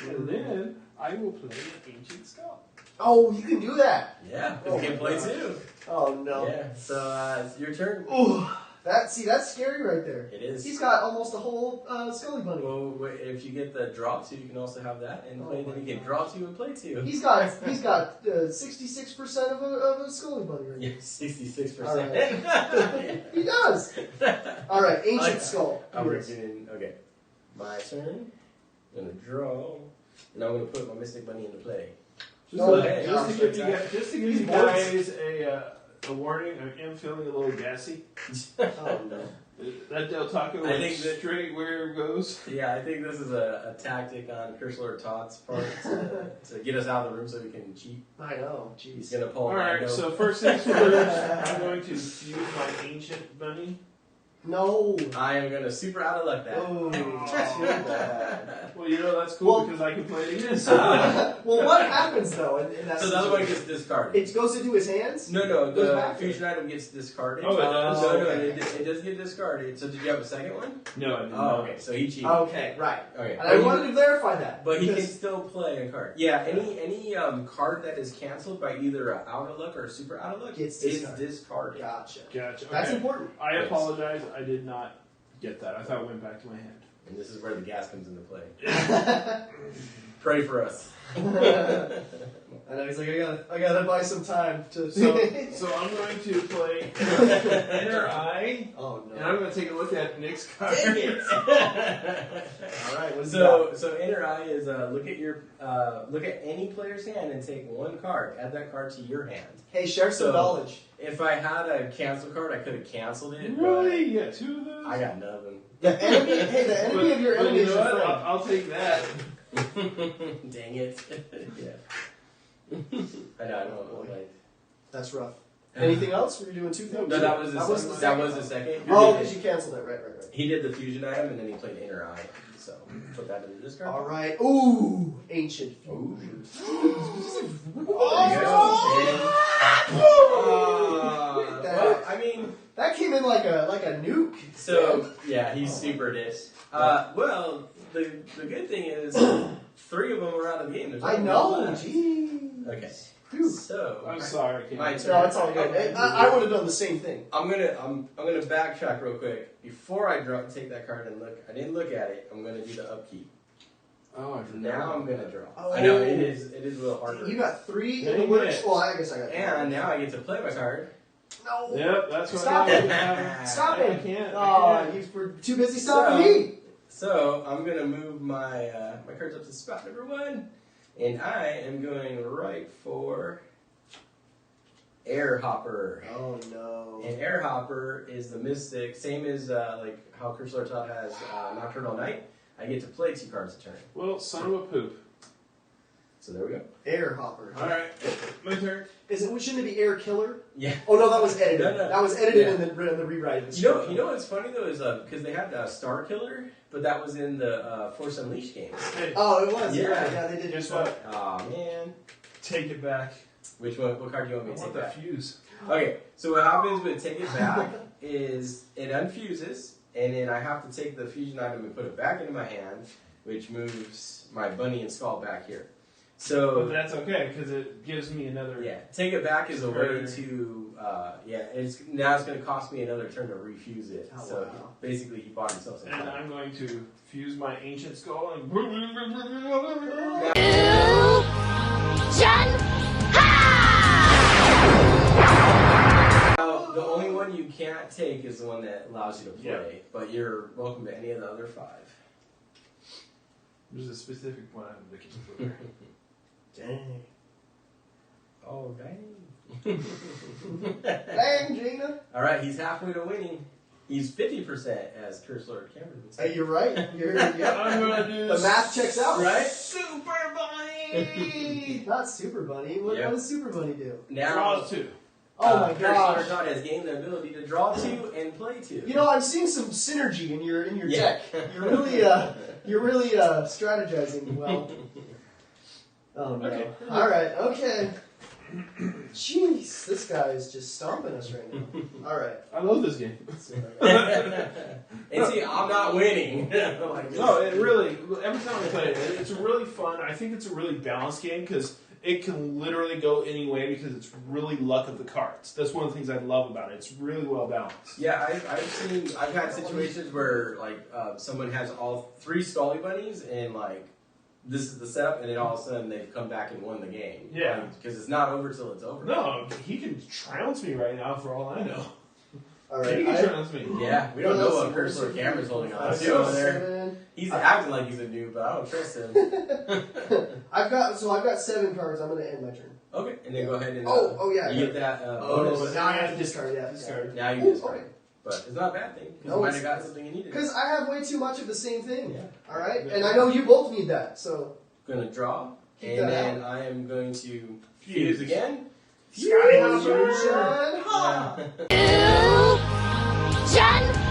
And then I will play an ancient skull. Oh, you can do that. Yeah, Oh you can my play gosh. too. Oh no. Yeah. So it's your turn. Ooh, that's scary right there. It is. He's got almost a whole Skully Bunny. Well, if you get the draw 2, you can also have that and play. Oh Then you my can draw 2 and play 2. He's got 66% of a Skully Bunny right Yeah, now. 66%. All right. He does. All right, ancient skull. I'm Here it is. in. Okay, my turn. I'm gonna draw, and I'm gonna put my Mystic Bunny into play. Just, Oh, to, hey, just to give you guys, These guys a warning, I am feeling a little gassy. Oh no. That Del Taco I went think that- straight where it goes. Yeah, I think this is a tactic on Cursor Todd's part to get us out of the room so we can cheat. I know. He's Jeez. gonna pull. Alright, so first things first, I'm going to fuse my ancient bunny. No. I am gonna super out of luck that. Oh, too bad. Well, you know, that's cool Well- because I can play it again. Well, what happens though in that So the other one situation? gets discarded. It goes into his hands? No, Goes the back? fusion item gets discarded. Oh, it does? No, Okay. it does get discarded. So did you have a second one? No, I did Oh, not. okay. So he cheated. Okay, right. Okay. And I wanted to verify that. But he can because- still play a card. Yeah, any card that is canceled by either a out of luck or a super out of luck Gets is discarded. discarded. Gotcha. Gotcha. That's Okay. important. I Yes. apologize. I did not get that. I thought it went back to my hand. And this is where the gas comes into play. Pray for us. I know he's like, I gotta buy some time to. So I'm going to play Inner Eye, Oh and I'm going to take a look at Nick's card. Dang it! All right. What's so? So inner eye is look at any player's hand and take one card. Add that card to your hand. Hey, share some So- knowledge. If I had a cancel card, I could have canceled it. Really? You got 2 of those? But I got nothing. The enemy. Hey, the enemy of your But enemy you is know your what? friend. I'll take that. Dang it! Yeah. I know. I don't like. That's rough. Anything else? Were you doing 2 things? No, that was the second. second. Oh, because you canceled it. Right. He did the fusion item and then he played inner eye. So put that in the discard. All right. Ooh, ancient. Ooh. Oh! Well, I mean, That came in like a nuke. so yeah, he's supered it. Well, the good thing is 3 of them are out of the game. There's I only know. one left. Gee. Okay. So I'm sorry. my No, turn. it's all good. I would have done the same thing. I'm gonna backtrack real quick before I take that card and look. I didn't look at it. I'm gonna do the upkeep. Oh, I forgot. Now I'm gonna draw. Oh. I know it is a little harder. You got 3 in the Dang works. it. Well, I guess I got 3. And now I get to play my card. No. Yep, that's what Stop I it. have. Stop I it. can't. Oh, you were too busy stopping me. So I'm gonna move my my cards up to spot number 1, and I am going right for Air Hopper. Oh no. And Air Hopper is the mystic, same as like how Cursor Todd has Nocturnal Night. I get to play 2 cards a turn. Well, son of a poop. So there we go. Air Hopper. All right, my turn. Shouldn't it be Air Killer? Yeah. Oh no, that was edited. No. That was edited Yeah. in the rewrite. Of the You know what's funny though is because they had Star Killer, but that was in the Force Unleashed games. Hey, Oh, it was. Yeah. Yeah, they did. guess what? Aw man. Take it back. Which one? What card do you want I me to want take the back? fuse. Okay, so what happens with Take It Back is it unfuses, and then I have to take the fusion item and put it back into my hand, which moves my bunny and skull back here. But So, that's okay because it gives me another. yeah, Take It Back is a way Sure. to, now it's going to cost me another turn to refuse it. Oh, So, wow. basically, he bought himself some And time. I'm going to fuse my ancient skull and. Now, the only one you can't take is the one that allows you to play, Yeah. but you're welcome to any of the other 5. There's a specific one I'm looking for. Dang. Oh, dang. Dang, Gina. All right, he's halfway to winning. He's 50% as Curse Lord Cameron would say. Hey, you're right. Yep. I'm gonna do The math checks out. Right? Super Bunny. Not Super Bunny. What Yep. does Super Bunny do? Now, Draw 2. Oh my Curse Lord gosh. Todd has gained the ability to draw 2 and play 2. You know, I'm seeing some synergy in your Yeah. deck. You're really strategizing well. Oh no. Okay. All right. Okay. Jeez, this guy is just stomping us right now. All right. I love this game. And see, I'm not winning. No, it really. Every time I play it, it's really fun. I think it's a really balanced game because it can literally go any way because it's really luck of the cards. That's one of the things I love about it. It's really well balanced. Yeah, I've had situations where like someone has all 3 Skully Bunnies and like this is the setup, and then all of a sudden they've come back and won the game. Yeah. Because it's not over till it's over. No, he can trounce me right now for all I know. All He right. can trounce me. Yeah, we don't know Well, what Curse Lord Cameron's holding on Five, to over there. 7. He's acting like he's a noob, but I don't trust him. I've got 7 cards. I'm gonna end my turn. Okay, and then go ahead and Oh, yeah. you get that Oh, bonus. but Now I have to discard. Yeah. Discard. Now you Ooh, discard. okay. But it's not a bad thing. No, You might it's- have got something you needed. Because I have way too much of the same thing. Yeah. All right. And I know you both need that. So. Gonna draw, Keep and that then I am going to fuse again. Sky Fusion. Yeah.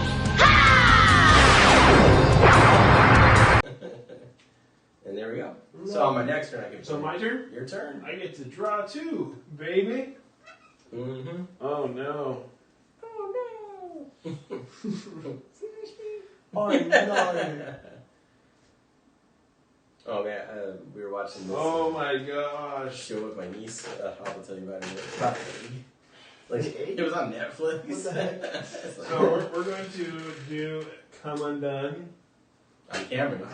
And there we go. So on my next turn, I can. So my turn? Your turn. I get to draw 2, baby. Mm-hmm. Oh no. Oh no. Oh no. Oh man, we were watching this Oh my gosh. show with my niece. I'll tell you about it. It's about like Egg? it was on Netflix. What the heck? It's like, So we're going to do Come Undone. on Cameron.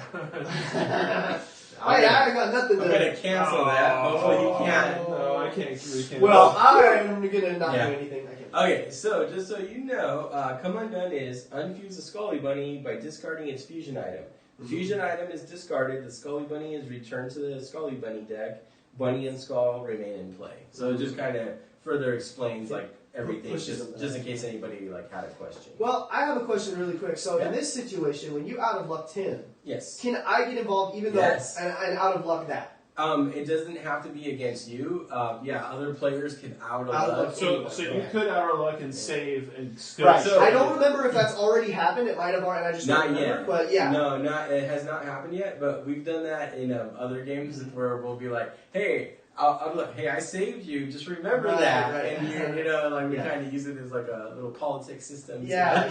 I got nothing I'm to. gonna cancel that. Hopefully you can. No, I can't. We can't. Well, I'm gonna not Yeah. do anything. I can't. Okay, so just so you know, Come Undone is unfuse the Skully Bunny by discarding its fusion item. The fusion item is discarded, the Skully Bunny is returned to the Skully Bunny deck, Bunny and Skull remain in play. So it just kind of further explains like everything, Pushes them just in case anybody like had a question. Well, I have a question really quick. So Yeah. in this situation, when you out of luck 10, Yes. can I get involved even though Yes. and out of luck that? It doesn't have to be against you. Yeah, other players can out of Out of luck. luck. So you could out of luck and save and still. Right. So- I don't remember if that's already happened. It might have already. I just Not don't remember. yet. But yeah. No, it has not happened yet, but we've done that in other games where we'll be like, hey, I'll be like, hey, I saved you, just remember Right, that. right. And you know, like we Yeah. kind of use it as like a little politics system. Yeah.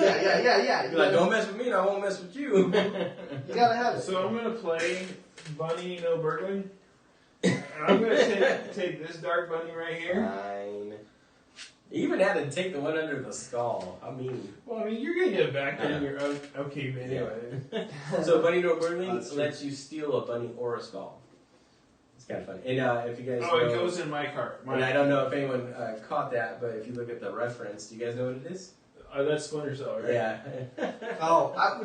You're like, don't mess with me and I won't mess with you. You gotta have it. So I'm gonna play Bunny No Burgling. And I'm going to take this dark bunny right here. Fine. You even had to take the one under the skull. I mean... Well, I mean, you're going to get it back in your okay anyway. So Bunny No Burning lets you steal a bunny or a skull. It's kind of fun. And if you guys know... it goes in my cart. And I don't know if anyone caught that, but if you look at the reference, do you guys know what it is? That's Splinter Cell, right? Yeah.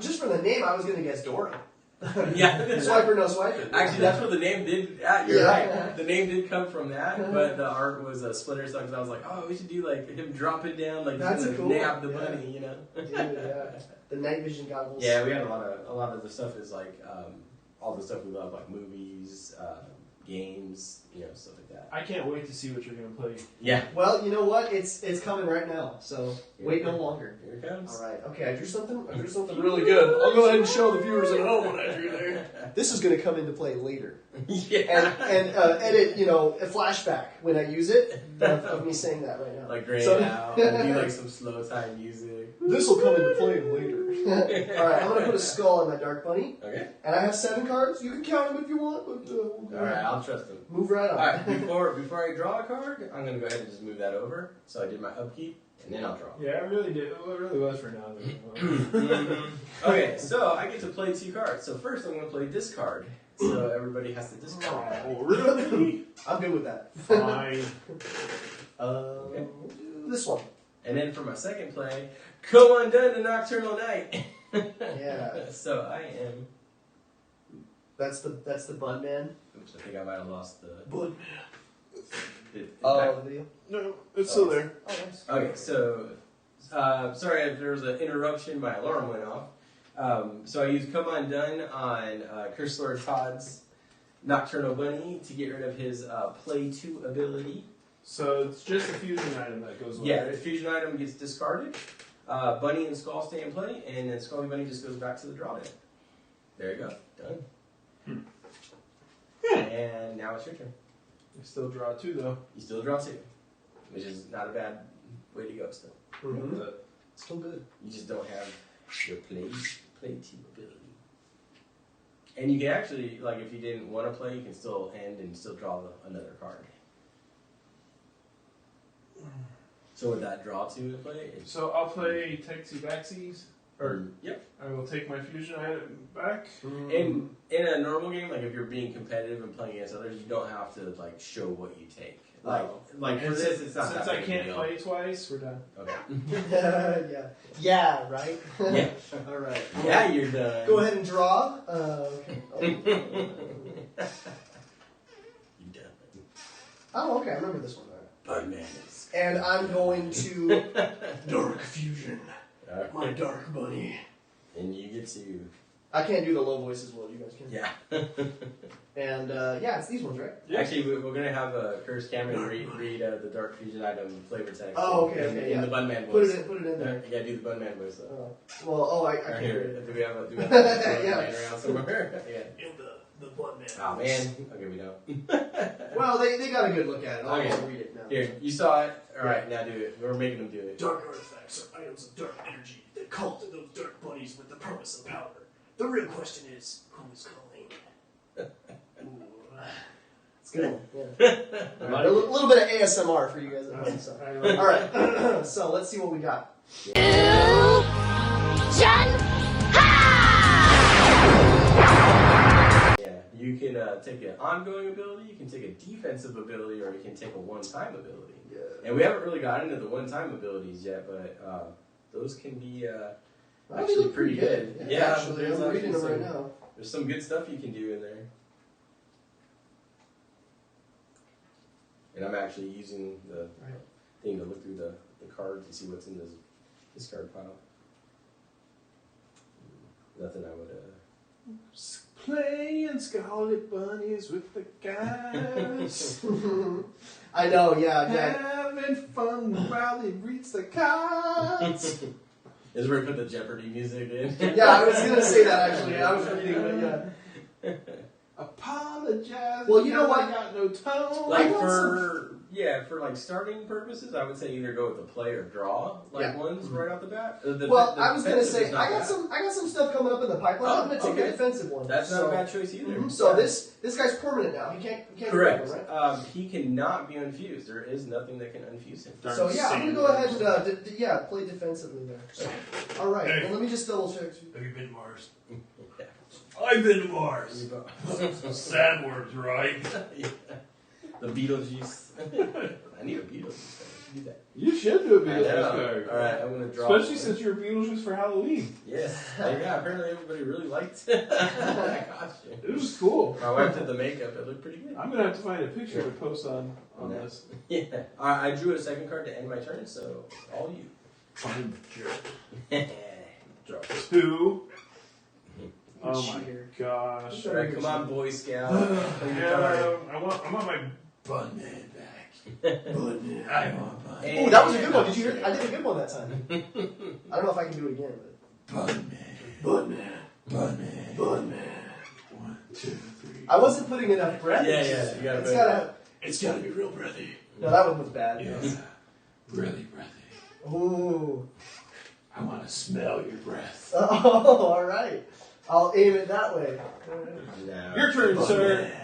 Just from the name, I was going to guess Dora. Yeah. Swiper, no swiper. Actually, that's where the name did... you're Yeah. right. The name did come from that, but the art was a Splinter Cell, because I was like, oh, we should do like him dropping down, like That's he's cool. gonna nab the bunny, you know? Dude, yeah. The night vision goggles. Yeah, we had a lot of the stuff is like all the stuff we love, like movies, games, stuff like that. I can't wait to see what you're going to play. Yeah. Well, you know what? It's coming right now, so wait no longer. Here it comes. All right. Okay, I drew something really good. I'll go ahead and show the viewers at home what I drew there. This is going to come into play later. Yeah. And edit, a flashback when I use it of me saying that right now. Like graying out, and do like some slow time music. This will come into play later. All right, I'm going to put a skull on my dark bunny. Okay. And I have 7 cards. You can count them if you want, but we'll go All right, ahead. I'll trust them. Move right on. All right, before I draw a card, I'm gonna go ahead and just move that over. So I did my upkeep, and then I'll draw. Yeah, it really did. It really was for now. Okay, so I get to play 2 cards. So first, I'm gonna play this card. So everybody has to discard. Oh, really? I'm good with that. Fine. Okay. This one. And then for my second play, come undone to Nocturnal Night. Yeah. So I am. That's the Bud Man. Oops, I think I might have lost the. Bud the the video. No, it's still there. Oh, nice. Okay, so sorry if there was an interruption. My alarm went off. So I used Come Undone on Curse Lord Todd's Nocturnal Bunny to get rid of his Play 2 ability. So it's just a fusion item that goes away. Yeah, right? the fusion item gets discarded. Bunny and Skull stay in play, and then Skully Bunny just goes back to the draw deck. There you go. Done. And now it's your turn. You still draw 2 though. You still draw 2, which is not a bad way to go still. Mm-hmm. Still good. You just don't have your play 2 ability. And you can actually, like, if you didn't want to play, you can still end and still draw another card. So with that draw 2 in play, So I'll play Texie Backsies. Yep. I will take my fusion item back. In a normal game, like if you're being competitive and playing against others, you don't have to like show what you take. Like for this, it's not. Since that I big a can't deal. play twice, we're done. Okay. Yeah. Yeah, right? Yeah. All right. Yeah, you're done. Go ahead and draw. Okay. You're done. Oh, okay. I remember this one. Bugman. And I'm going to Dark fusion. my dark bunny. And you get to. I can't do the low voice as well. You guys can. Yeah. And it's these ones, right? Yeah. Actually, we're going to have Curse Cameron read the Dark Fusion item flavor text. Oh, okay, in the Bunman Put voice. it in there. You got to do the Bunman voice though. I Right can't here. do it. Do we have a Yeah. laying around somewhere? Yeah. In the blood man. Oh man. Okay, we don't. Well, they got a good look at it. I'll Okay. just read it now. Here, you saw it. All right, now do it. We're making them do it. Dark artifacts are items of dark energy that call to those dark bunnies with the promise of power. The real question is, who's calling? It's good. Yeah. All right, a little bit of ASMR for you guys at home. So. All right, so let's see what we got. Yeah, you can take an ongoing ability, you can take a defensive ability, or you can take a one-time ability. Yeah. And we haven't really got into the one-time abilities yet, but those can be They actually look pretty good. Yeah, actually, there's I'm reading them actually right now. There's some good stuff you can do in there. And I'm actually using the thing to look through the cards and see what's in this card pile. Nothing I would Playing Skully Bunnies with the guys. I know, yeah. Having fun while they reach the cards. Is where we put the Jeopardy music in. Yeah, I was going to say that actually. I was reading it, yeah. Apologize. Well, you know because what? I got no tone. Like I got for Yeah, for like starting purposes, I would say either go with the play or draw ones right off the bat. I was gonna say I got some stuff coming up in the pipeline. I'm gonna take a defensive one. That's not a bad choice either. Mm-hmm. So this guy's permanent now. He can't Correct. Go, right? He cannot be unfused. There is nothing that can unfuse him. So yeah, I'm gonna go ahead and play defensively there. So, all right, Hey. and let me just double check. Have you been to Mars? I've been to Mars. Sandworms, right? Yeah. The Beetlejuice. I need a Beetlejuice card. Do that. You should do a I Beetlejuice know. card. All right, I'm gonna draw. Especially since you're Beetlejuice for Halloween. Yeah. Yeah. Apparently everybody really liked that costume. It was cool. My wife did the makeup. It looked pretty good. I'm gonna have to find a picture to post on this. Yeah. I drew a second card to end my turn, so all you. I'm a jerk. Draw. 2. Oh my Cheater. gosh. All right, come on, Boy Scout. Yeah, I'm on my. Bun man back. Bun man. I want bun. Oh, that was a good one. Did you hear? I did a good one that time. I don't know if I can do it again, but Bun man. Bun man. Bun man. Bun man. 1, 2, 3. I wasn't putting enough breath. Yeah, yeah. You It's gotta. It's gotta be real breathy. No, that one was bad. Yeah. Really breathy. Ooh. I want to smell your breath. Oh, all right. I'll aim it that way. No. Your turn, Bun sir. man.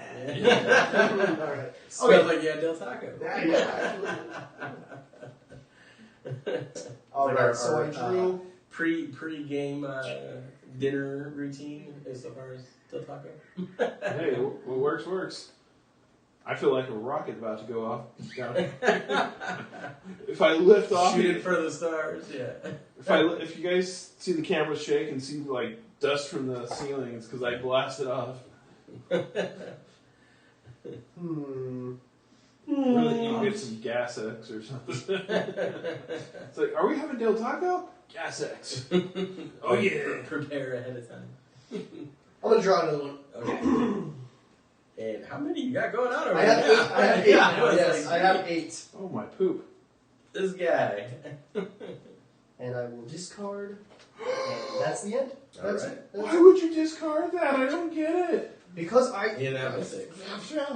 All right. Smells like you had Del Taco. Yeah, all right. So I drew. Pre-game dinner routine as far as Del Taco. Hey, what works, works. I feel like a rocket about to go off. If I lift off, Shooting for the stars, yeah. if you guys see the camera shake and see like dust from the ceiling, it's because I blasted off. Really, you can get some Gas X or something. It's like, are we having Del Taco? Gas X. Oh yeah. Prepare ahead of time. I'm gonna draw another one. Okay. And how many you got going on over I have there? 8. I have 8. Yeah, was Yes, like, I have 8. Oh my poop. This guy. And I will discard. And that's the end. All That's right. it. That's Why it. would you discard that? I don't get it. Because I. You didn't have a 6.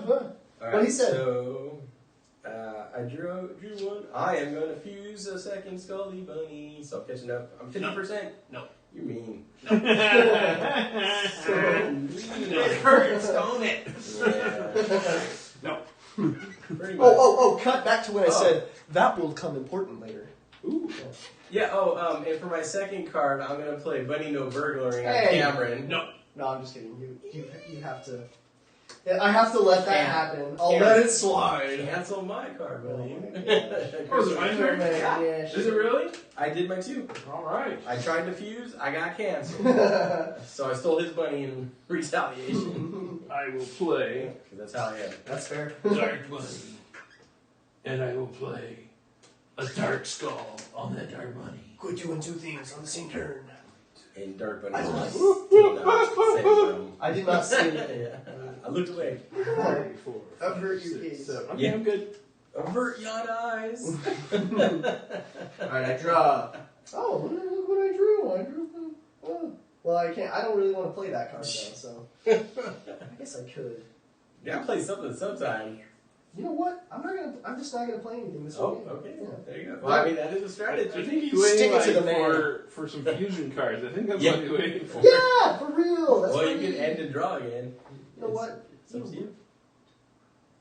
What Alright, he said. So I drew one. I am going to fuse a second Skully Bunny. So I'm catching up. I'm 50%. No. You're mean. So It hurts, don't it? Yeah. No. Pretty much. Oh, cut back to when I said that will come important later. Ooh. Yeah, and for my second card, I'm going to play Bunny No Burglaring on Hey. Cameron. No. No, I'm just kidding. You have to. Yeah, I have to let that happen. I'll Can't. let it slide. Cancel my card, William. Oh, is it my turn? Yeah, Is it really? I did my 2. All right. I tried to fuse, I got canceled. So I stole his bunny in retaliation. I will play. That's how I am. That's fair. Dark bunny. And I will play a dark skull on that dark bunny. Quit doing 2 things on the same turn. And Dark Bunny I was like- I did not see it. Yeah. I looked away. 3, 4, Avert your 5, 6, gaze. 7. Okay, Yeah. I'm good. Avert yon eyes. Alright, I draw. Oh, look what I drew. I drew. Oh. Well, I can't. I don't really want to play that card though, so. I guess I could. Yeah, I play something sometime. You know what? I'm just not gonna play anything this Oh, week. okay. Yeah. There you go. Well, I mean, that is a I strategy. think he's Stick waiting it to the for some fusion cards. I think that's Yeah. what he's waiting for. Yeah, for real. That's Well, what you I can need. end and draw again. You know what? It's up to you.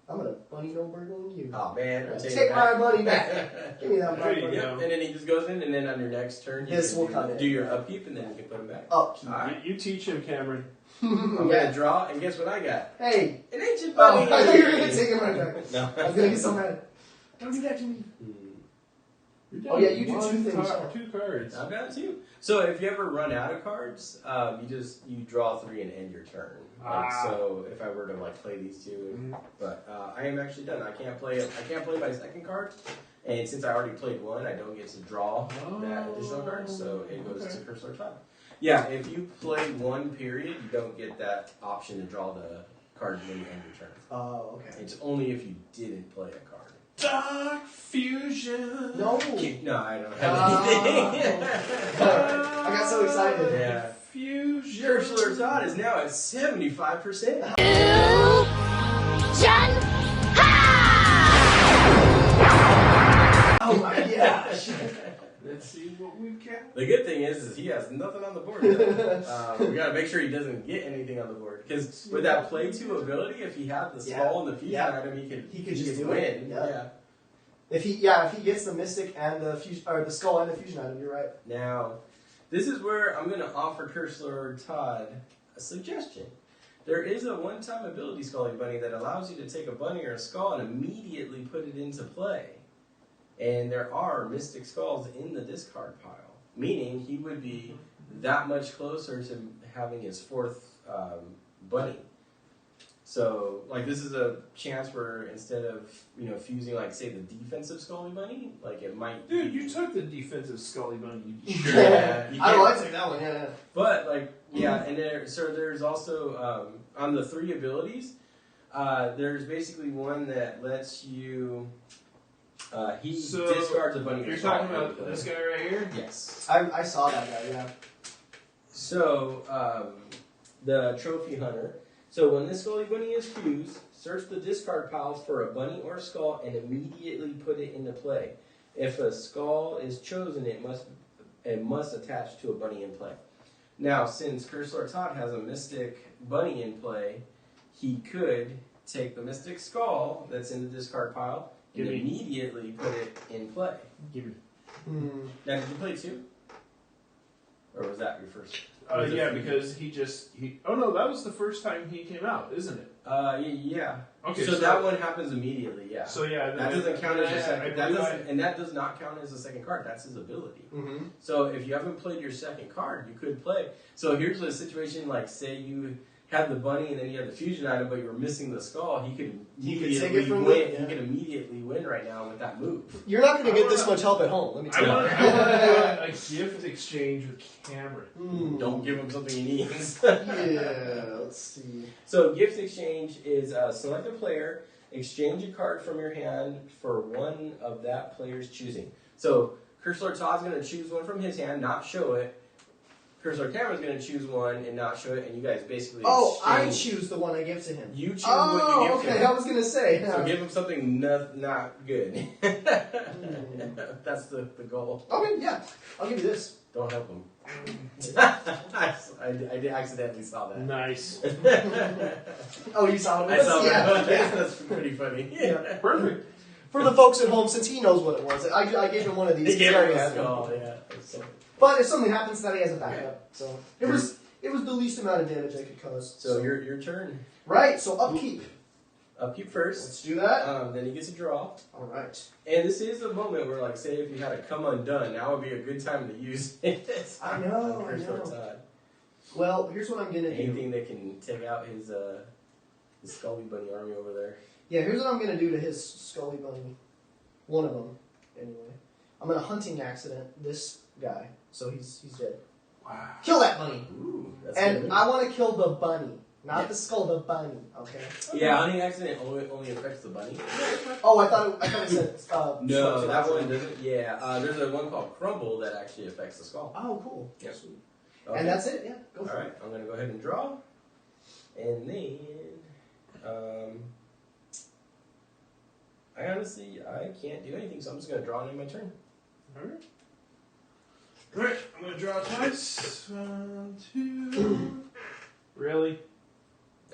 I'm gonna bunny no burgling you. Oh, man. I'm taking Take it my back. money back. Give me that There you money. go. Yep, and then he just goes in, and then on your next turn, you This can will come in. do your upkeep, and then you can put him back. Upkeep. All right. You teach him, Cameron. I'm going to draw, and guess what I got? Hey. An ancient Oh, bunny. I thought you were gonna take it right back. No. I was gonna get so mad. Don't do that to me. You're Oh, down yeah, you do one 2 things. 2 cards. I've got 2. So if you ever run out of cards, you draw 3 and end your turn. Like, so if I were to like play these 2, but I am actually done. I can't play my second card, and since I already played 1, I don't get to draw that additional card. So it goes to Cursor Top. Yeah, if you play 1 period, you don't get that option to draw the card when you end your turn. Oh, okay. It's only if you didn't play a card. Dark fusion. No. No, I don't have anything. I got so excited. Yeah. Fusion. Cursor Todd is now at 75%. Jan Ha! Oh my gosh. Let's see what we got. The good thing is he has nothing on the board. We gotta make sure he doesn't get anything on the board because with that play two ability, if he had the skull and the fusion item, he could just win. Yeah. If he gets the mystic and the fusion, or the skull and the fusion item, you're right. Now, this is where I'm gonna offer Curse Lord Todd a suggestion. There is a one-time ability, Skully Bunny, that allows you to take a bunny or a skull and immediately put it into play. And there are Mystic Skulls in the discard pile, meaning he would be that much closer to having his fourth bunny. So, like, this is a chance where instead of, fusing, like, say, the defensive Skully Bunny, like, it might... Dude, you took the defensive Skully Bunny. Sure. I take that one, yeah. But, like, and there's also, on the 3 abilities, there's basically one that lets you... he discards a bunny. You're talking about this guy right here? Yes. I saw that guy, yeah. So, the Trophy Hunter. So when this Skully Bunny is fused, search the discard pile for a bunny or a skull and immediately put it into play. If a skull is chosen, it must attach to a bunny in play. Now, since Curse Lord Todd has a Mystic Bunny in play, he could take the Mystic Skull that's in the discard pile and immediately put it in play. Give me. Now, did you play 2? Or was that your first? Yeah, because oh no, that was the first time he came out, isn't it? Yeah. Okay. So that one happens immediately, yeah. So yeah, that doesn't count as your second. That does not count as a second card. That's his ability. Mm-hmm. So if you haven't played your second card, you could play. So here's a situation like, say you had the bunny and then you had the fusion item, but you were missing the skull. He could immediately win. He could immediately win right now with that move. You're not going to get this much help at home. Let me tell you. I want to do a gift exchange with Cameron. Don't give him something he needs. Yeah, let's see. So gift exchange is select a player, exchange a card from your hand for one of that player's choosing. So Curse Lord Todd's going to choose one from his hand, not show it. Curse Lord Cameron's going to choose one and not show it, and you guys basically I choose the one I give to him. You choose what you give to him. I was going to say. So give him something not good. That's the goal. Okay, yeah. I'll give you this. Don't help him. I accidentally saw that. Nice. Oh, you saw it? I saw that. Yeah. That's pretty funny. Yeah. Perfect. For the folks at home, since he knows what it was, I gave him one of these. He gave him a skull, yeah. But if something happens, then he has a backup. So it was the least amount of damage I could cause. So your turn. Right. So upkeep. Upkeep first. Let's do that. Then he gets a draw. All right. And this is the moment where, like, say if you had a come undone, now would be a good time to use it. I know. Well, here's what I'm gonna do. Anything that can take out his Skully Bunny army over there. Yeah, here's what I'm gonna do to his Skully Bunny. One of them, anyway. I'm gonna hunting accident this guy, so he's dead. Wow. Kill that bunny. Ooh, that's And good. I want to kill the bunny, not the skull. The bunny. Okay. Yeah, hunting accident only affects the bunny. Oh, I thought it said. No, that one doesn't. Yeah, there's a one called Crumble that actually affects the skull. Oh, cool. Yep. Sweet. Okay. And that's it. Yeah. Go for All right, I'm gonna go ahead and draw, and then I can't do anything, so I'm just gonna draw in my turn. Alright. Alright, I'm going to draw twice. 1, 2. Really?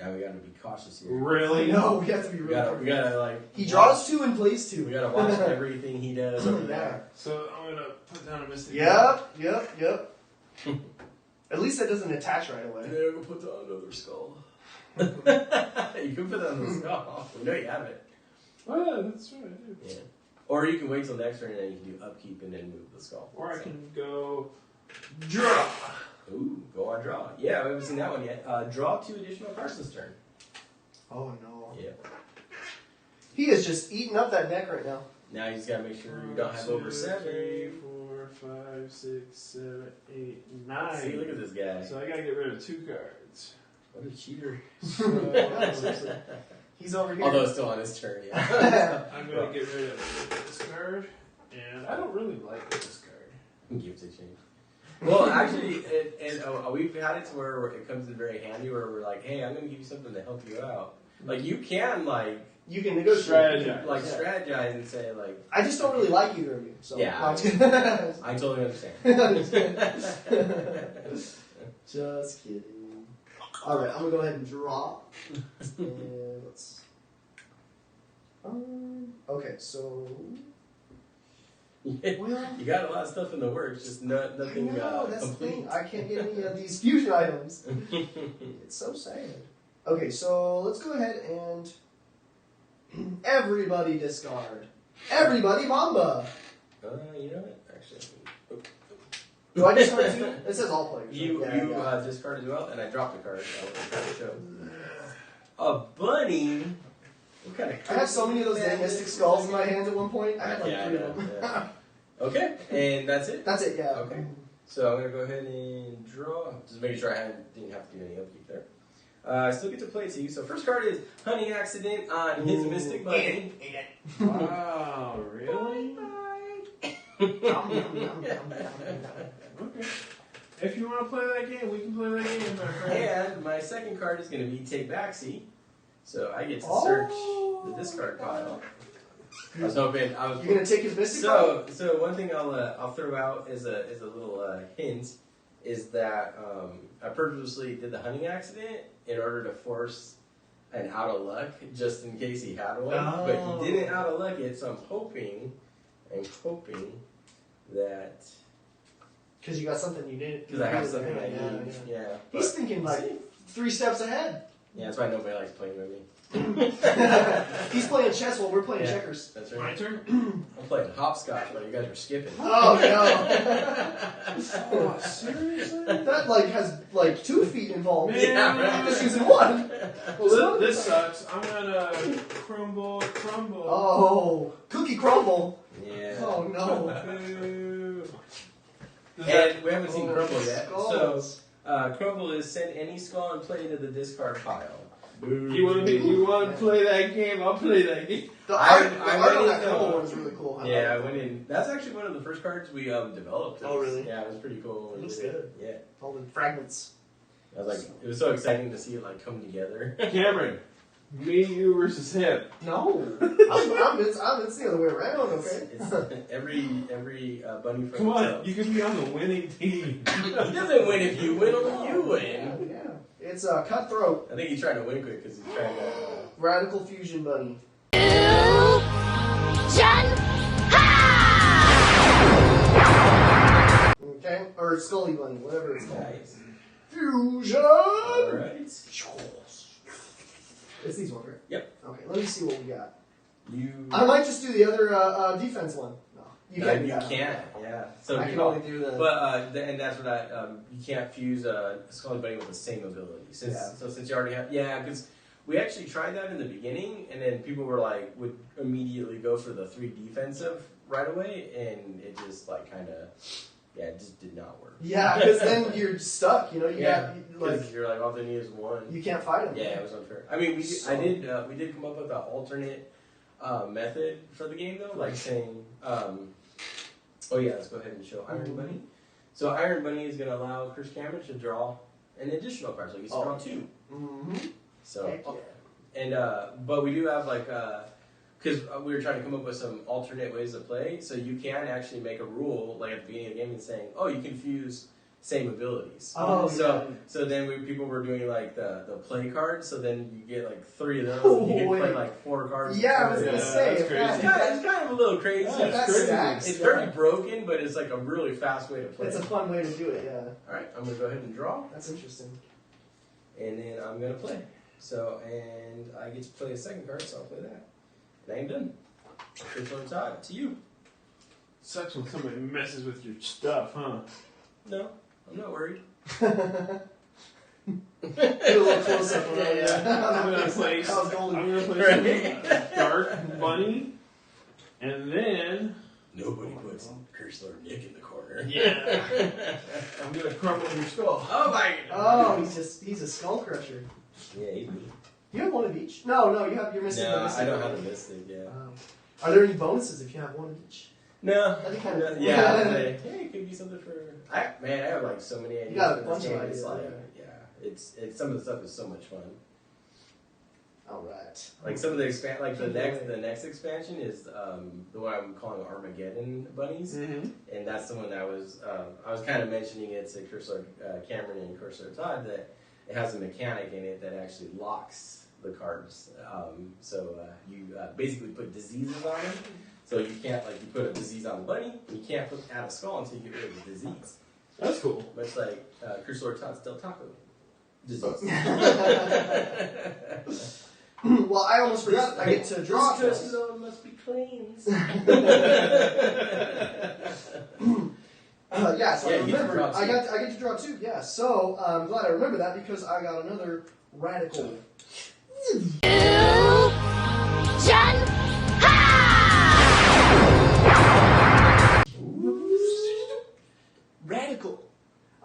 Now we gotta be cautious here. Really? No, we have to be We really. gotta, we gotta like. He draws 2 and plays 2. We gotta watch everything he does over there. So I'm going to put down a Mystic. Yep. At least that doesn't attach right away. Yeah, we'll put down another skull. You can put that on the skull. We know you have it. Oh yeah, that's right, I do. Yeah. Or you can wait till next turn and then you can do upkeep and then move the skull. Or I can go draw. Ooh, go on draw. Yeah, we haven't seen that one yet. Draw 2 additional cards this turn. Oh no. Yeah. He is just eating up that deck right now. Now you just gotta make sure you don't have over 7. 3, 4, 5, 6, 7, 8, 9. See, look at this guy. So I gotta get rid of 2 cards. What a cheater. So He's over here. Although it's still on his turn, yeah. I'm gonna get rid of this card, and I don't really like this card. Gift exchange. Well, actually, we've had it to where it comes in very handy where we're like, hey, I'm going to give you something to help you out. Like, you can, like, You can negotiate. Strategize. Like Yeah. strategize and say like. I just don't really like either of you. So Yeah. no, I'm just kidding. I totally understand. Just kidding. All right, I'm gonna go ahead and draw. And let's. Okay, so. Well, You got a lot of stuff in the works, just nothing that's the complete. thing. I can't get any of these fusion items. It's so sad. Okay, so let's go ahead and everybody discard. Everybody Mamba. You know what? Actually, Do I discard too? It says all players. you Yeah. discard as well, and I dropped a card. I was trying to show. A bunny. What kind of? I have so many of those dang mystic skulls in my hands at one point. I had like Yeah, 3 I of them. know, Okay, and that's it. That's it, yeah. Okay. So I'm gonna go ahead and draw. Just making sure didn't have to do any upkeep there. I still get to play to you. So first card is Honey Accident on his Mystic Bunny. Wow, really? Okay. If you want to play that game, we can play that game, my friend. And my second card is going to be Take Backseat. So I get to search the discard pile. I was hoping I was. You're gonna take his mystic card? So one thing I'll throw out as a little hint is that I purposely did the hunting accident in order to force an out of luck just in case he had one, but he didn't out of luck it. So I'm hoping that Because you got something you did. because I have something I need. Yeah. He's thinking like 3 steps ahead. Yeah, that's why nobody likes playing with me. He's playing chess while we're playing Yeah. checkers. That's My right. turn? I'm playing hopscotch while you guys were skipping. Oh no! Oh, seriously? That like has like 2 feet involved. Man. Yeah, I'm just using 1. Well, this sucks. I'm gonna crumble. Oh, cookie crumble. Yeah. Oh no! Boo. And we haven't seen Crumble yet. Skulls. So, Crumble is send any skull and play to the discard pile. You want to play that game? I'll play that game. The art on went that in, crumble one is really cool. Yeah, I went in. That's actually one of the first cards we developed. Oh, really? Yeah, it was pretty cool. It looks good. Yeah. All the fragments. I was like, it was so exciting to see it like come together. Cameron, me, you versus him. No, it's the other way around. Okay. It's every bunny for Come on, himself. you can be on the winning team. He doesn't win if you win, only you win. Yeah. It's cutthroat. I think he's trying to win quick because he's trying to. Radical fusion bunny. Okay, or Skully Bunny, whatever it's called. Nice. Fusion! Alright. It's these ones, right? Yep. Okay, let me see what we got. You. I might just do the other defense one. No, you can't. do You that. can't. Yeah. So I can only do the. But and that's what you can't fuse Skully Bunny with the same ability. Since you already have because we actually tried that in the beginning, and then people were like would immediately go for the 3 defensive right away, and it just like kind of it just did not work. Yeah, because then you're stuck. You know, You're like all they need is 1. you can't fight them. Yeah, it was unfair. I mean, we did come up with an alternate method for the game though, like saying, let's go ahead and show Iron Bunny. So Iron Bunny is going to allow Chris Cameron to draw an additional card, so he gets to draw 2. Mm-hmm. So, Heck yeah. and but we do have like because we were trying to come up with some alternate ways to play, so you can actually make a rule like at the beginning of the game and saying, oh, you can fuse same abilities. So then people were doing like the play cards, so then you get like 3 of those, and you can play like 4 cards. Yeah, I was gonna say that's crazy. It's kind of a little crazy. Yeah, That crazy. stacks. It's very broken, but it's like a really fast way to play. It's a fun way to do it. Yeah, Alright, I'm going to go ahead and draw, that's interesting. and then I'm going to play. So, and I get to play a second card, so I'll play that. And I am done. First one, Todd, to you. Sucks when somebody messes with your stuff, huh? No, I'm not worried. Do a little close up. I'm gonna play. That was golden. I'm gonna play some Dark Bunny, and then Nobody puts Cursor Nick in the corner. yeah, I'm gonna crumble your skull. Oh my Oh, he's a skull crusher. Yeah, he's me. You have 1 of each? No, you're missing the No, mystic. I don't have the mystic, yeah. Are there any bonuses if you have 1 of each? No. That'd be kind of Yeah, I was like, hey, it could be something for. I have like so many ideas. You got a for bunch this of game. It's ideas, like, it's some of the stuff is so much fun. All right. Like some of the the next expansion is the one I'm calling Armageddon Bunnies, Mm-hmm. and that's the one that I was kind of mentioning it to Cursor Cameron and Cursor Todd that it has a mechanic in it that actually locks the cards. So you basically put diseases on them. So you can't you put a disease on the bunny, you can't add a skull until you get rid of the disease. That's cool. Much like Cursor Todd's Del Taco disease. Well, I almost forgot. I get to draw. This Cursor must be cleansed. Yeah, so I Yeah, you get to remember. draw two. I get to draw 2. Yeah, so I'm glad I remember that because I got another radical. Radical.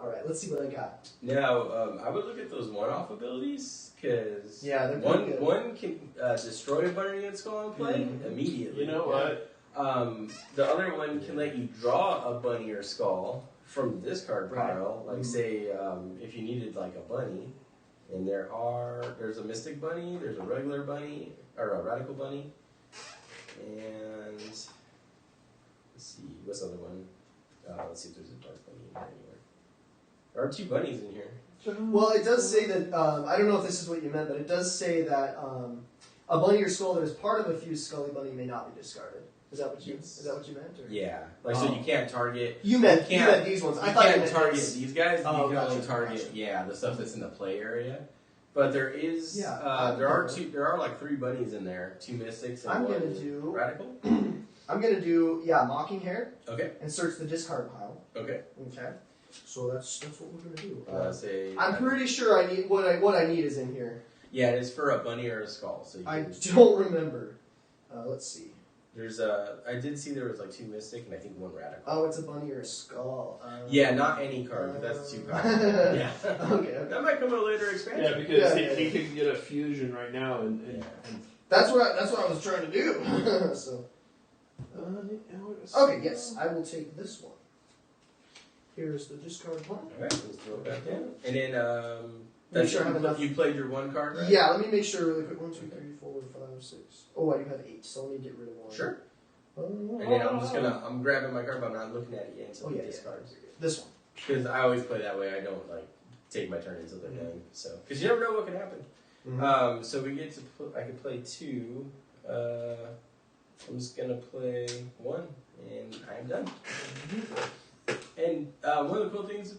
All right, let's see what I got. Now, I would look at those one-off abilities because Yeah, they're pretty good. one can destroy a bunny and skull and play immediately. You know what? The other one can let you draw a bunny or skull from the discard pile. Like say, if you needed like a bunny, and there's a mystic bunny, there's a regular bunny, or a radical bunny, and let's see, what's the other one? Let's see if there's a dark bunny in here anywhere. There are 2 bunnies in here. Well, it does say that, I don't know if this is what you meant, but it does say that a bunny or skull that is part of a fused Skully Bunny may not be discarded. Is that what you meant? Or? Yeah, so you can't target. You meant these ones. I You thought you can't meant target this. these guys. Oh, You can only gotcha, target the stuff that's in the play area. But there is Yeah, there are like 3 bunnies in there, 2 mystics and I'm 1 gonna do- radical. I'm going to do, Mocking Hair Okay. and search the discard pile. Okay. Okay. So that's what we're going to do. I'm pretty sure I need what I need is in here. Yeah, it is for a bunny or a skull. So I don't remember. Let's see. There's I did see there was like 2 mystic and I think 1 radical. Oh, it's a bunny or a skull. Yeah, not any card. That's too powerful. Yeah. Okay. That might come in a later expansion. Yeah, because he can get a fusion right now, and That's what I was trying to do. So. Okay. Yes, I will take this one. Here's the discard one. All right, let's throw it back in, and then Make sure I have enough. You played your 1 card, right? Yeah, let me make sure really quick. 1, 2, 3, 4, 5, 6. Oh, I do have 8, so let me get rid of 1. Sure. And then I'm grabbing my card, but I'm not looking at it yet until it discards. This one. Because I always play that way. I don't take my turn until they're done. So, because you never know what can happen. So we get to. I can play 2. I'm just gonna play 1, and I'm done. And one of the cool things,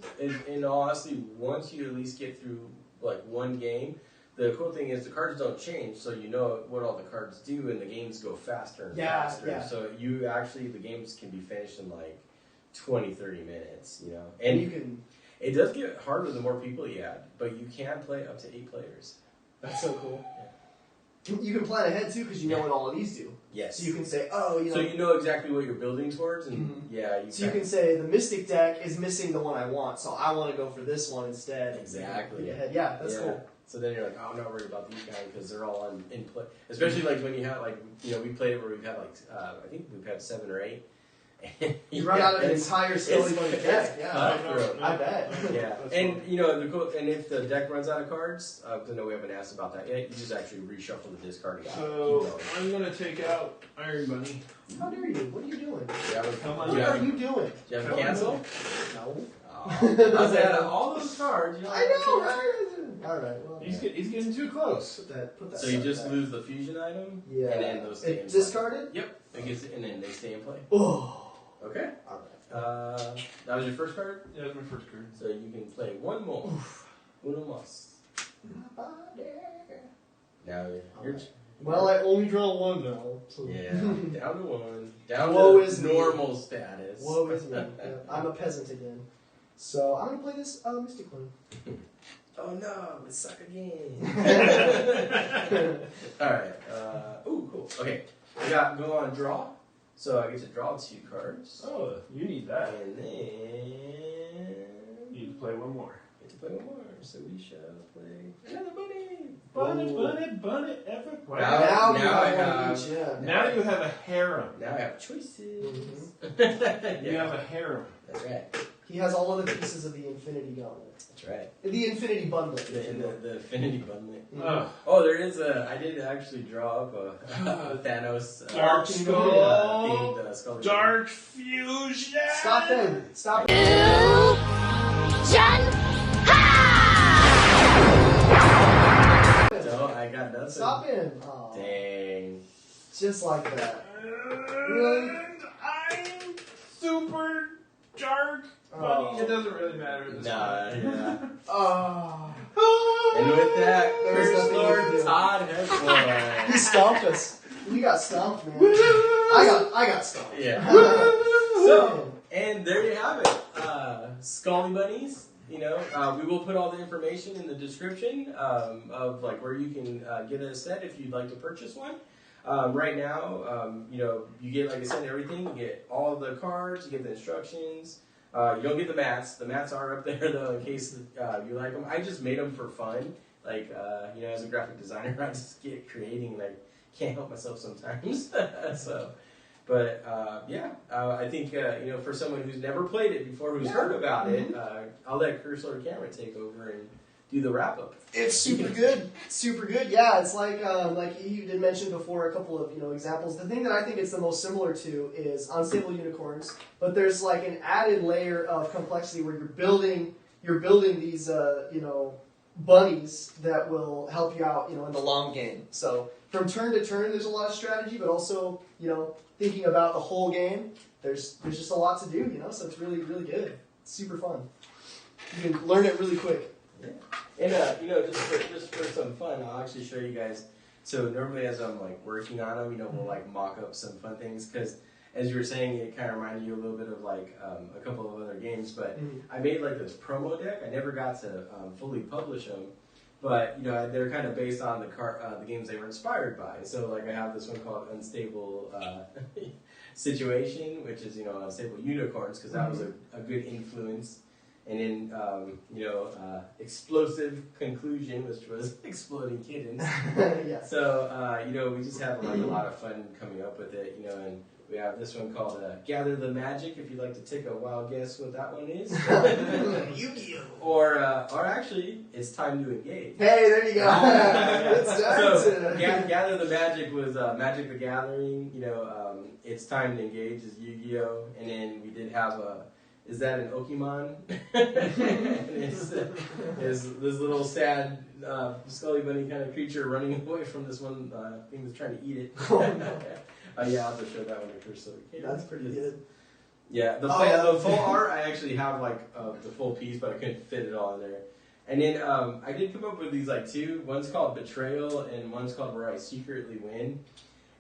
in all honesty, once you at least get through 1 game, the cool thing is the cards don't change, so you know what all the cards do, and the games go faster and faster. Yeah. So the games can be finished in 20, 30 minutes, And you can. It does get harder the more people you add, but you can play up to 8 players. That's so cool. You can plan ahead too, because you know what all of these do. Yes. So you can say, So you know exactly what you're building towards, and you can say the Mystic deck is missing the one I want, so I want to go for this one instead. Exactly. Yeah, that's cool. So then you're like, oh, I'm not worried about these guys because they're all in play. Especially when you have we played it where we've had I think we've had 7 or 8. You run out of an entire Skully Bunny deck. Yeah, I bet. Yeah, and and if the deck runs out of cards, because I know we haven't asked about that yet, you just actually reshuffle the discard. So I'm gonna take out Iron Bunny. How dare you? What are you doing? Come on. What are you doing? Do you have a cancel? No. I said out of all those cards, I know, right? All right. Well, He's getting too close. Put that so you just lose the fusion item, Yeah. and then those stay in play. Discarded? Yep, and then they stay in play. Oh. Okay. All right. That was your first card? Yeah, that was my first card. So you can play 1 more. Uno mas. Now you're... Well, I only draw 1 now. So. Yeah, down to 1. Down Woe to is normal me. status. Woe is me. Yeah, I'm a peasant again. So I'm going to play this Mystic one. Oh no, it suck again. Alright. Ooh, cool. Okay. We got go on draw. So I get to draw 2 cards. Oh, you need that. And then You need to play 1 more. Get to play 1 more. So we shall play another bunny. Bunny, everywhere. Now you I have have- one each, yeah. Now you have a harem. Now I have choices. You have a harem. That's right. he has all of the pieces of the Infinity Gauntlet. That's right. The Infinity Bundle. The Infinity Bundle. Oh. Oh, there is I did actually draw up a Thanos Dark Skull. themed Skully Dark Fusion. Stop him! Stop him! No, I got nothing. Stop him! Aw. Dang. Just like that. Really? I'm super dark. Bunny. Oh. It doesn't really matter at this point. Yeah. Oh. And with that, There's Curse nothing you Lord can do. Todd has He won. stomped us. You got stomped, man. I got stomped. Yeah. So, So, and there you have it. Skully Bunnies. You know, we will put all the information in the description of like where you can get a set if you'd like to purchase one. Right now, you know, you get, like I said, everything. You get all of the cards. You get the instructions. You don't get the mats. The mats are up there though, in case you like them. I just made them for fun. Like, you know, as a graphic designer, I just get creating, and I can't help myself sometimes. So. But yeah, I think you know, for someone who's never played it before, who's heard about it, I'll let Curse Lord Cameron take over and do the wrap up. it's super good. Super good. Yeah, it's like you did mention before a couple of examples. The thing that I think it's the most similar to is Unstable Unicorns, but there's like an added layer of complexity where you're building these bunnies that will help you out in the long game. So from turn to turn, there's a lot of strategy, but also thinking about the whole game. There's just a lot to do, so it's really, really good. It's super fun. You can learn it really quick. Yeah. And just for some fun, I'll actually show you guys. So normally, as I'm like working on them, we'll like mock up some fun things because, as you were saying, it kind of reminded you a little bit of like a couple of other games. But I made like this promo deck. I never got to fully publish them, but they're kind of based on the games they were inspired by. So like I have this one called Unstable Situation, which is Unstable Unicorns because that was a good influence. And then, Explosive Conclusion, which was Exploding Kittens. Yeah. So, we just have like a lot of fun coming up with it, and we have this one called Gather the Magic, if you'd like to take a wild guess what that one is. Yu-Gi-Oh! Or actually, it's Time to Engage. Hey, there you go. It's time So, to... Gather the Magic was Magic the Gathering, It's Time to Engage is Yu-Gi-Oh! And then we did have is that an Okimon? It's this little sad Skully Bunny kind of creature running away from this one thing that's trying to eat it. Oh, no. Yeah, I'll have to show that one to Chris. That's pretty good. Yeah, the full art, I actually have like the full piece, but I couldn't fit it all in there. And then I did come up with these like two. One's called Betrayal, and one's called Where I Secretly Win.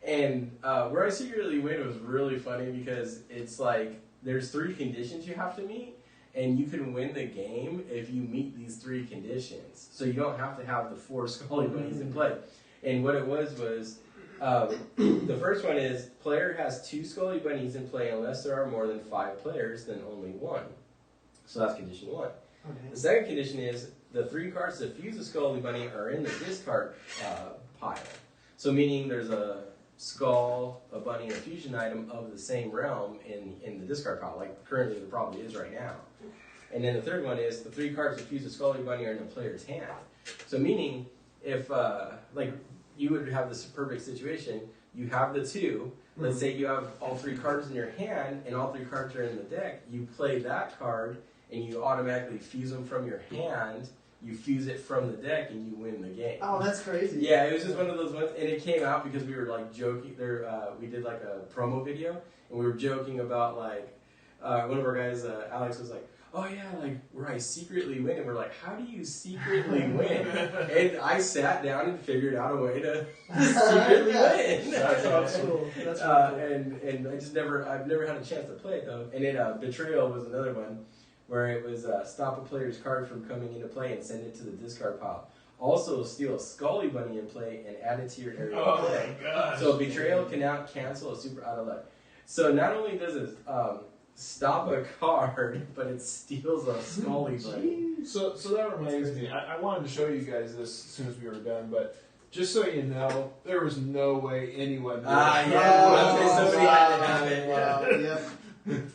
And Where I Secretly Win was really funny because it's like, there's 3 conditions you have to meet, and you can win the game if you meet these 3 conditions. So you don't have to have the 4 Skully Bunnies in play. And what it was the first one is player has 2 Skully Bunnies in play unless there are more than 5 players, then only 1. So that's condition 1. Okay. The second condition is the 3 cards that fuse a Skully Bunny are in the discard pile. So meaning there's a skull, a bunny, and a fusion item of the same realm in the discard pile, like currently there probably is right now. And then the third one is the 3 cards that fuse a Skully Bunny are in the player's hand. So meaning, if like you would have this perfect situation, you have the 2. Let's say you have all 3 cards in your hand, and all 3 cards are in the deck. You play that card, and you automatically fuse them from your hand. You fuse it from the deck and you win the game. Oh, that's crazy. Yeah, it was just one of those ones, and it came out because we were like joking. There, we did like a promo video, and we were joking about like one of our guys, Alex, was like, "Oh yeah, like where I secretly win," and we're like, "How do you secretly win?" And I sat down and figured out a way to secretly win. That's cool. That's really cool. And I've never had a chance to play it though. And then Betrayal was another one, where it was stop a player's card from coming into play and send it to the discard pile. Also, steal a Skully Bunny in play and add it to your area of play. My gosh. So Betrayal can now cancel a super out of luck. So not only does it stop a card, but it steals a Skully Bunny. So that reminds me, I wanted to show you guys this as soon as we were done, but just so you know, there was no way anyone did it. Yeah, somebody had to have it. Wow. Yep.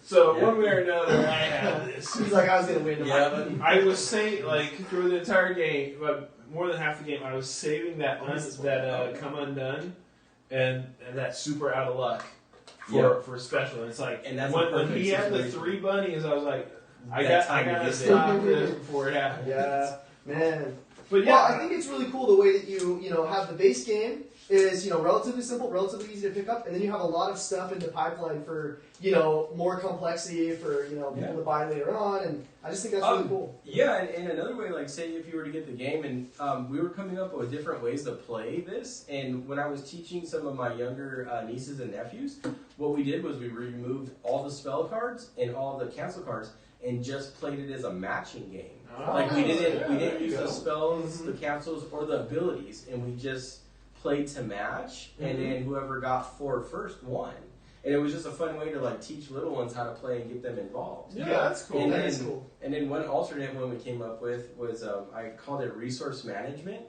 So Yeah. one way or another, I have this. He's like, I was gonna win. Yeah, but I was saying, like, through the entire game, but more than half the game, I was saving that come undone and that super out of luck for special. And it's like, And that's when he had the situation. 3 bunnies, I was like, I That time to gotta get stop this before it happens. Yeah, man. But Well, I think it's really cool the way that you have the base game is relatively simple, relatively easy to pick up, and then you have a lot of stuff in the pipeline for more complexity for people to buy later on, and I just think that's really cool. Yeah, and another way, like say if you were to get the game, and we were coming up with different ways to play this, and when I was teaching some of my younger nieces and nephews, what we did was we removed all the spell cards and all the cancel cards and just played it as a matching game. Like we didn't use the spells, the cancels, or the abilities, and we just played to match, and then whoever got 4 first won. And it was just a fun way to like teach little ones how to play and get them involved. Yeah, that's cool. And That then, is cool. And then one alternate one we came up with was I called it resource management.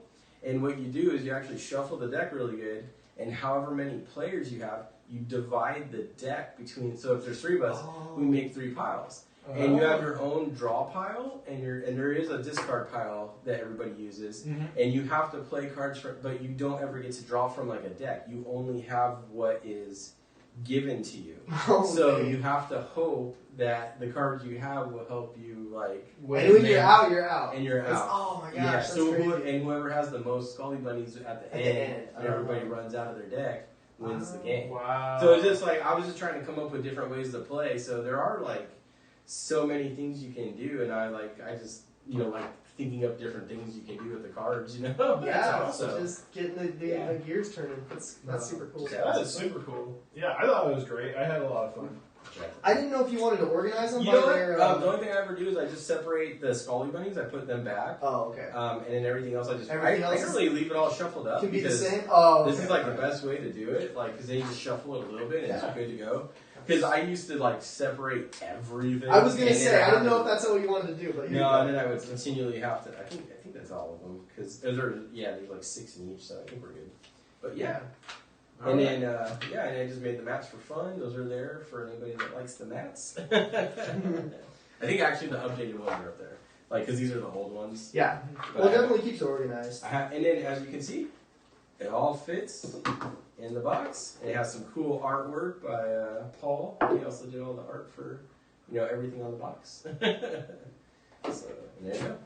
And what you do is you actually shuffle the deck really good, and however many players you have, you divide the deck between. So if there's 3 of us, we make 3 piles. And you have your own draw pile, and there is a discard pile that everybody uses, and you have to play cards but you don't ever get to draw from like a deck. You only have what is given to you. So you have to hope that the cards you have will help you like. And when you're out, you're out. And you're It's- out. Oh my gosh, Yeah. that's So crazy. whoever has the most Skully Bunnies at the end, and everybody runs out of their deck, wins the game. Wow. So it's just like I was just trying to come up with different ways to play. So there are like so many things you can do, and I just like thinking up different things you can do with the cards. Yeah, That's so awesome. just getting the gears turning. That's super cool. That is super cool. Yeah, I thought it was great. I had a lot of fun. I didn't know if you wanted to organize them You by know what? their. The only thing I ever do is I just separate the Skully Bunnies. I put them back. Oh, okay. And then everything else I Everything else really leave it all shuffled up. Can be the because same. Oh, This okay. is like the best way to do it, like because then you just shuffle it a little bit and it's good to go. Because I used to like separate everything. I was gonna and say then I didn't know have if that's what you wanted to do, but to- No, and then I would continually have to. I think that's all of them because there's like 6 in each, so I think we're good. But yeah. And then, and I just made the mats for fun. Those are there for anybody that likes the mats. I think actually the updated ones are up there, like because these are the old ones. Yeah. But Well, it definitely keeps it organized. and then, as you can see, it all fits in the box. And it has some cool artwork by Paul. He also did all the art for everything on the box. So and there you go.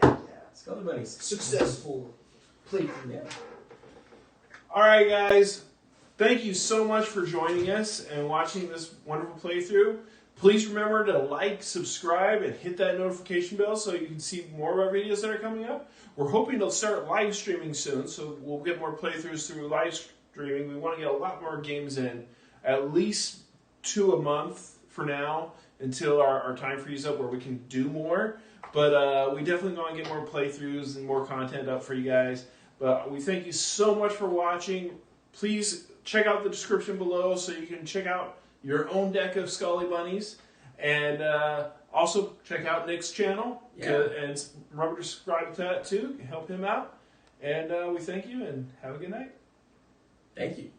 Heck yeah. Skully Bunnies. Successful playthrough. Yeah. All right, guys. Thank you so much for joining us and watching this wonderful playthrough. Please remember to like, subscribe, and hit that notification bell so you can see more of our videos that are coming up. We're hoping to start live streaming soon, so we'll get more playthroughs through live streaming. We want to get a lot more games in, at least 2 a month for now, until our time frees up where we can do more. But we definitely want to get more playthroughs and more content up for you guys. But we thank you so much for watching. Please check out the description below so you can check out your own deck of Skully Bunnies. And also check out Nick's channel. Yeah. And remember to subscribe to that too. Help him out. And we thank you and have a good night. Thank you.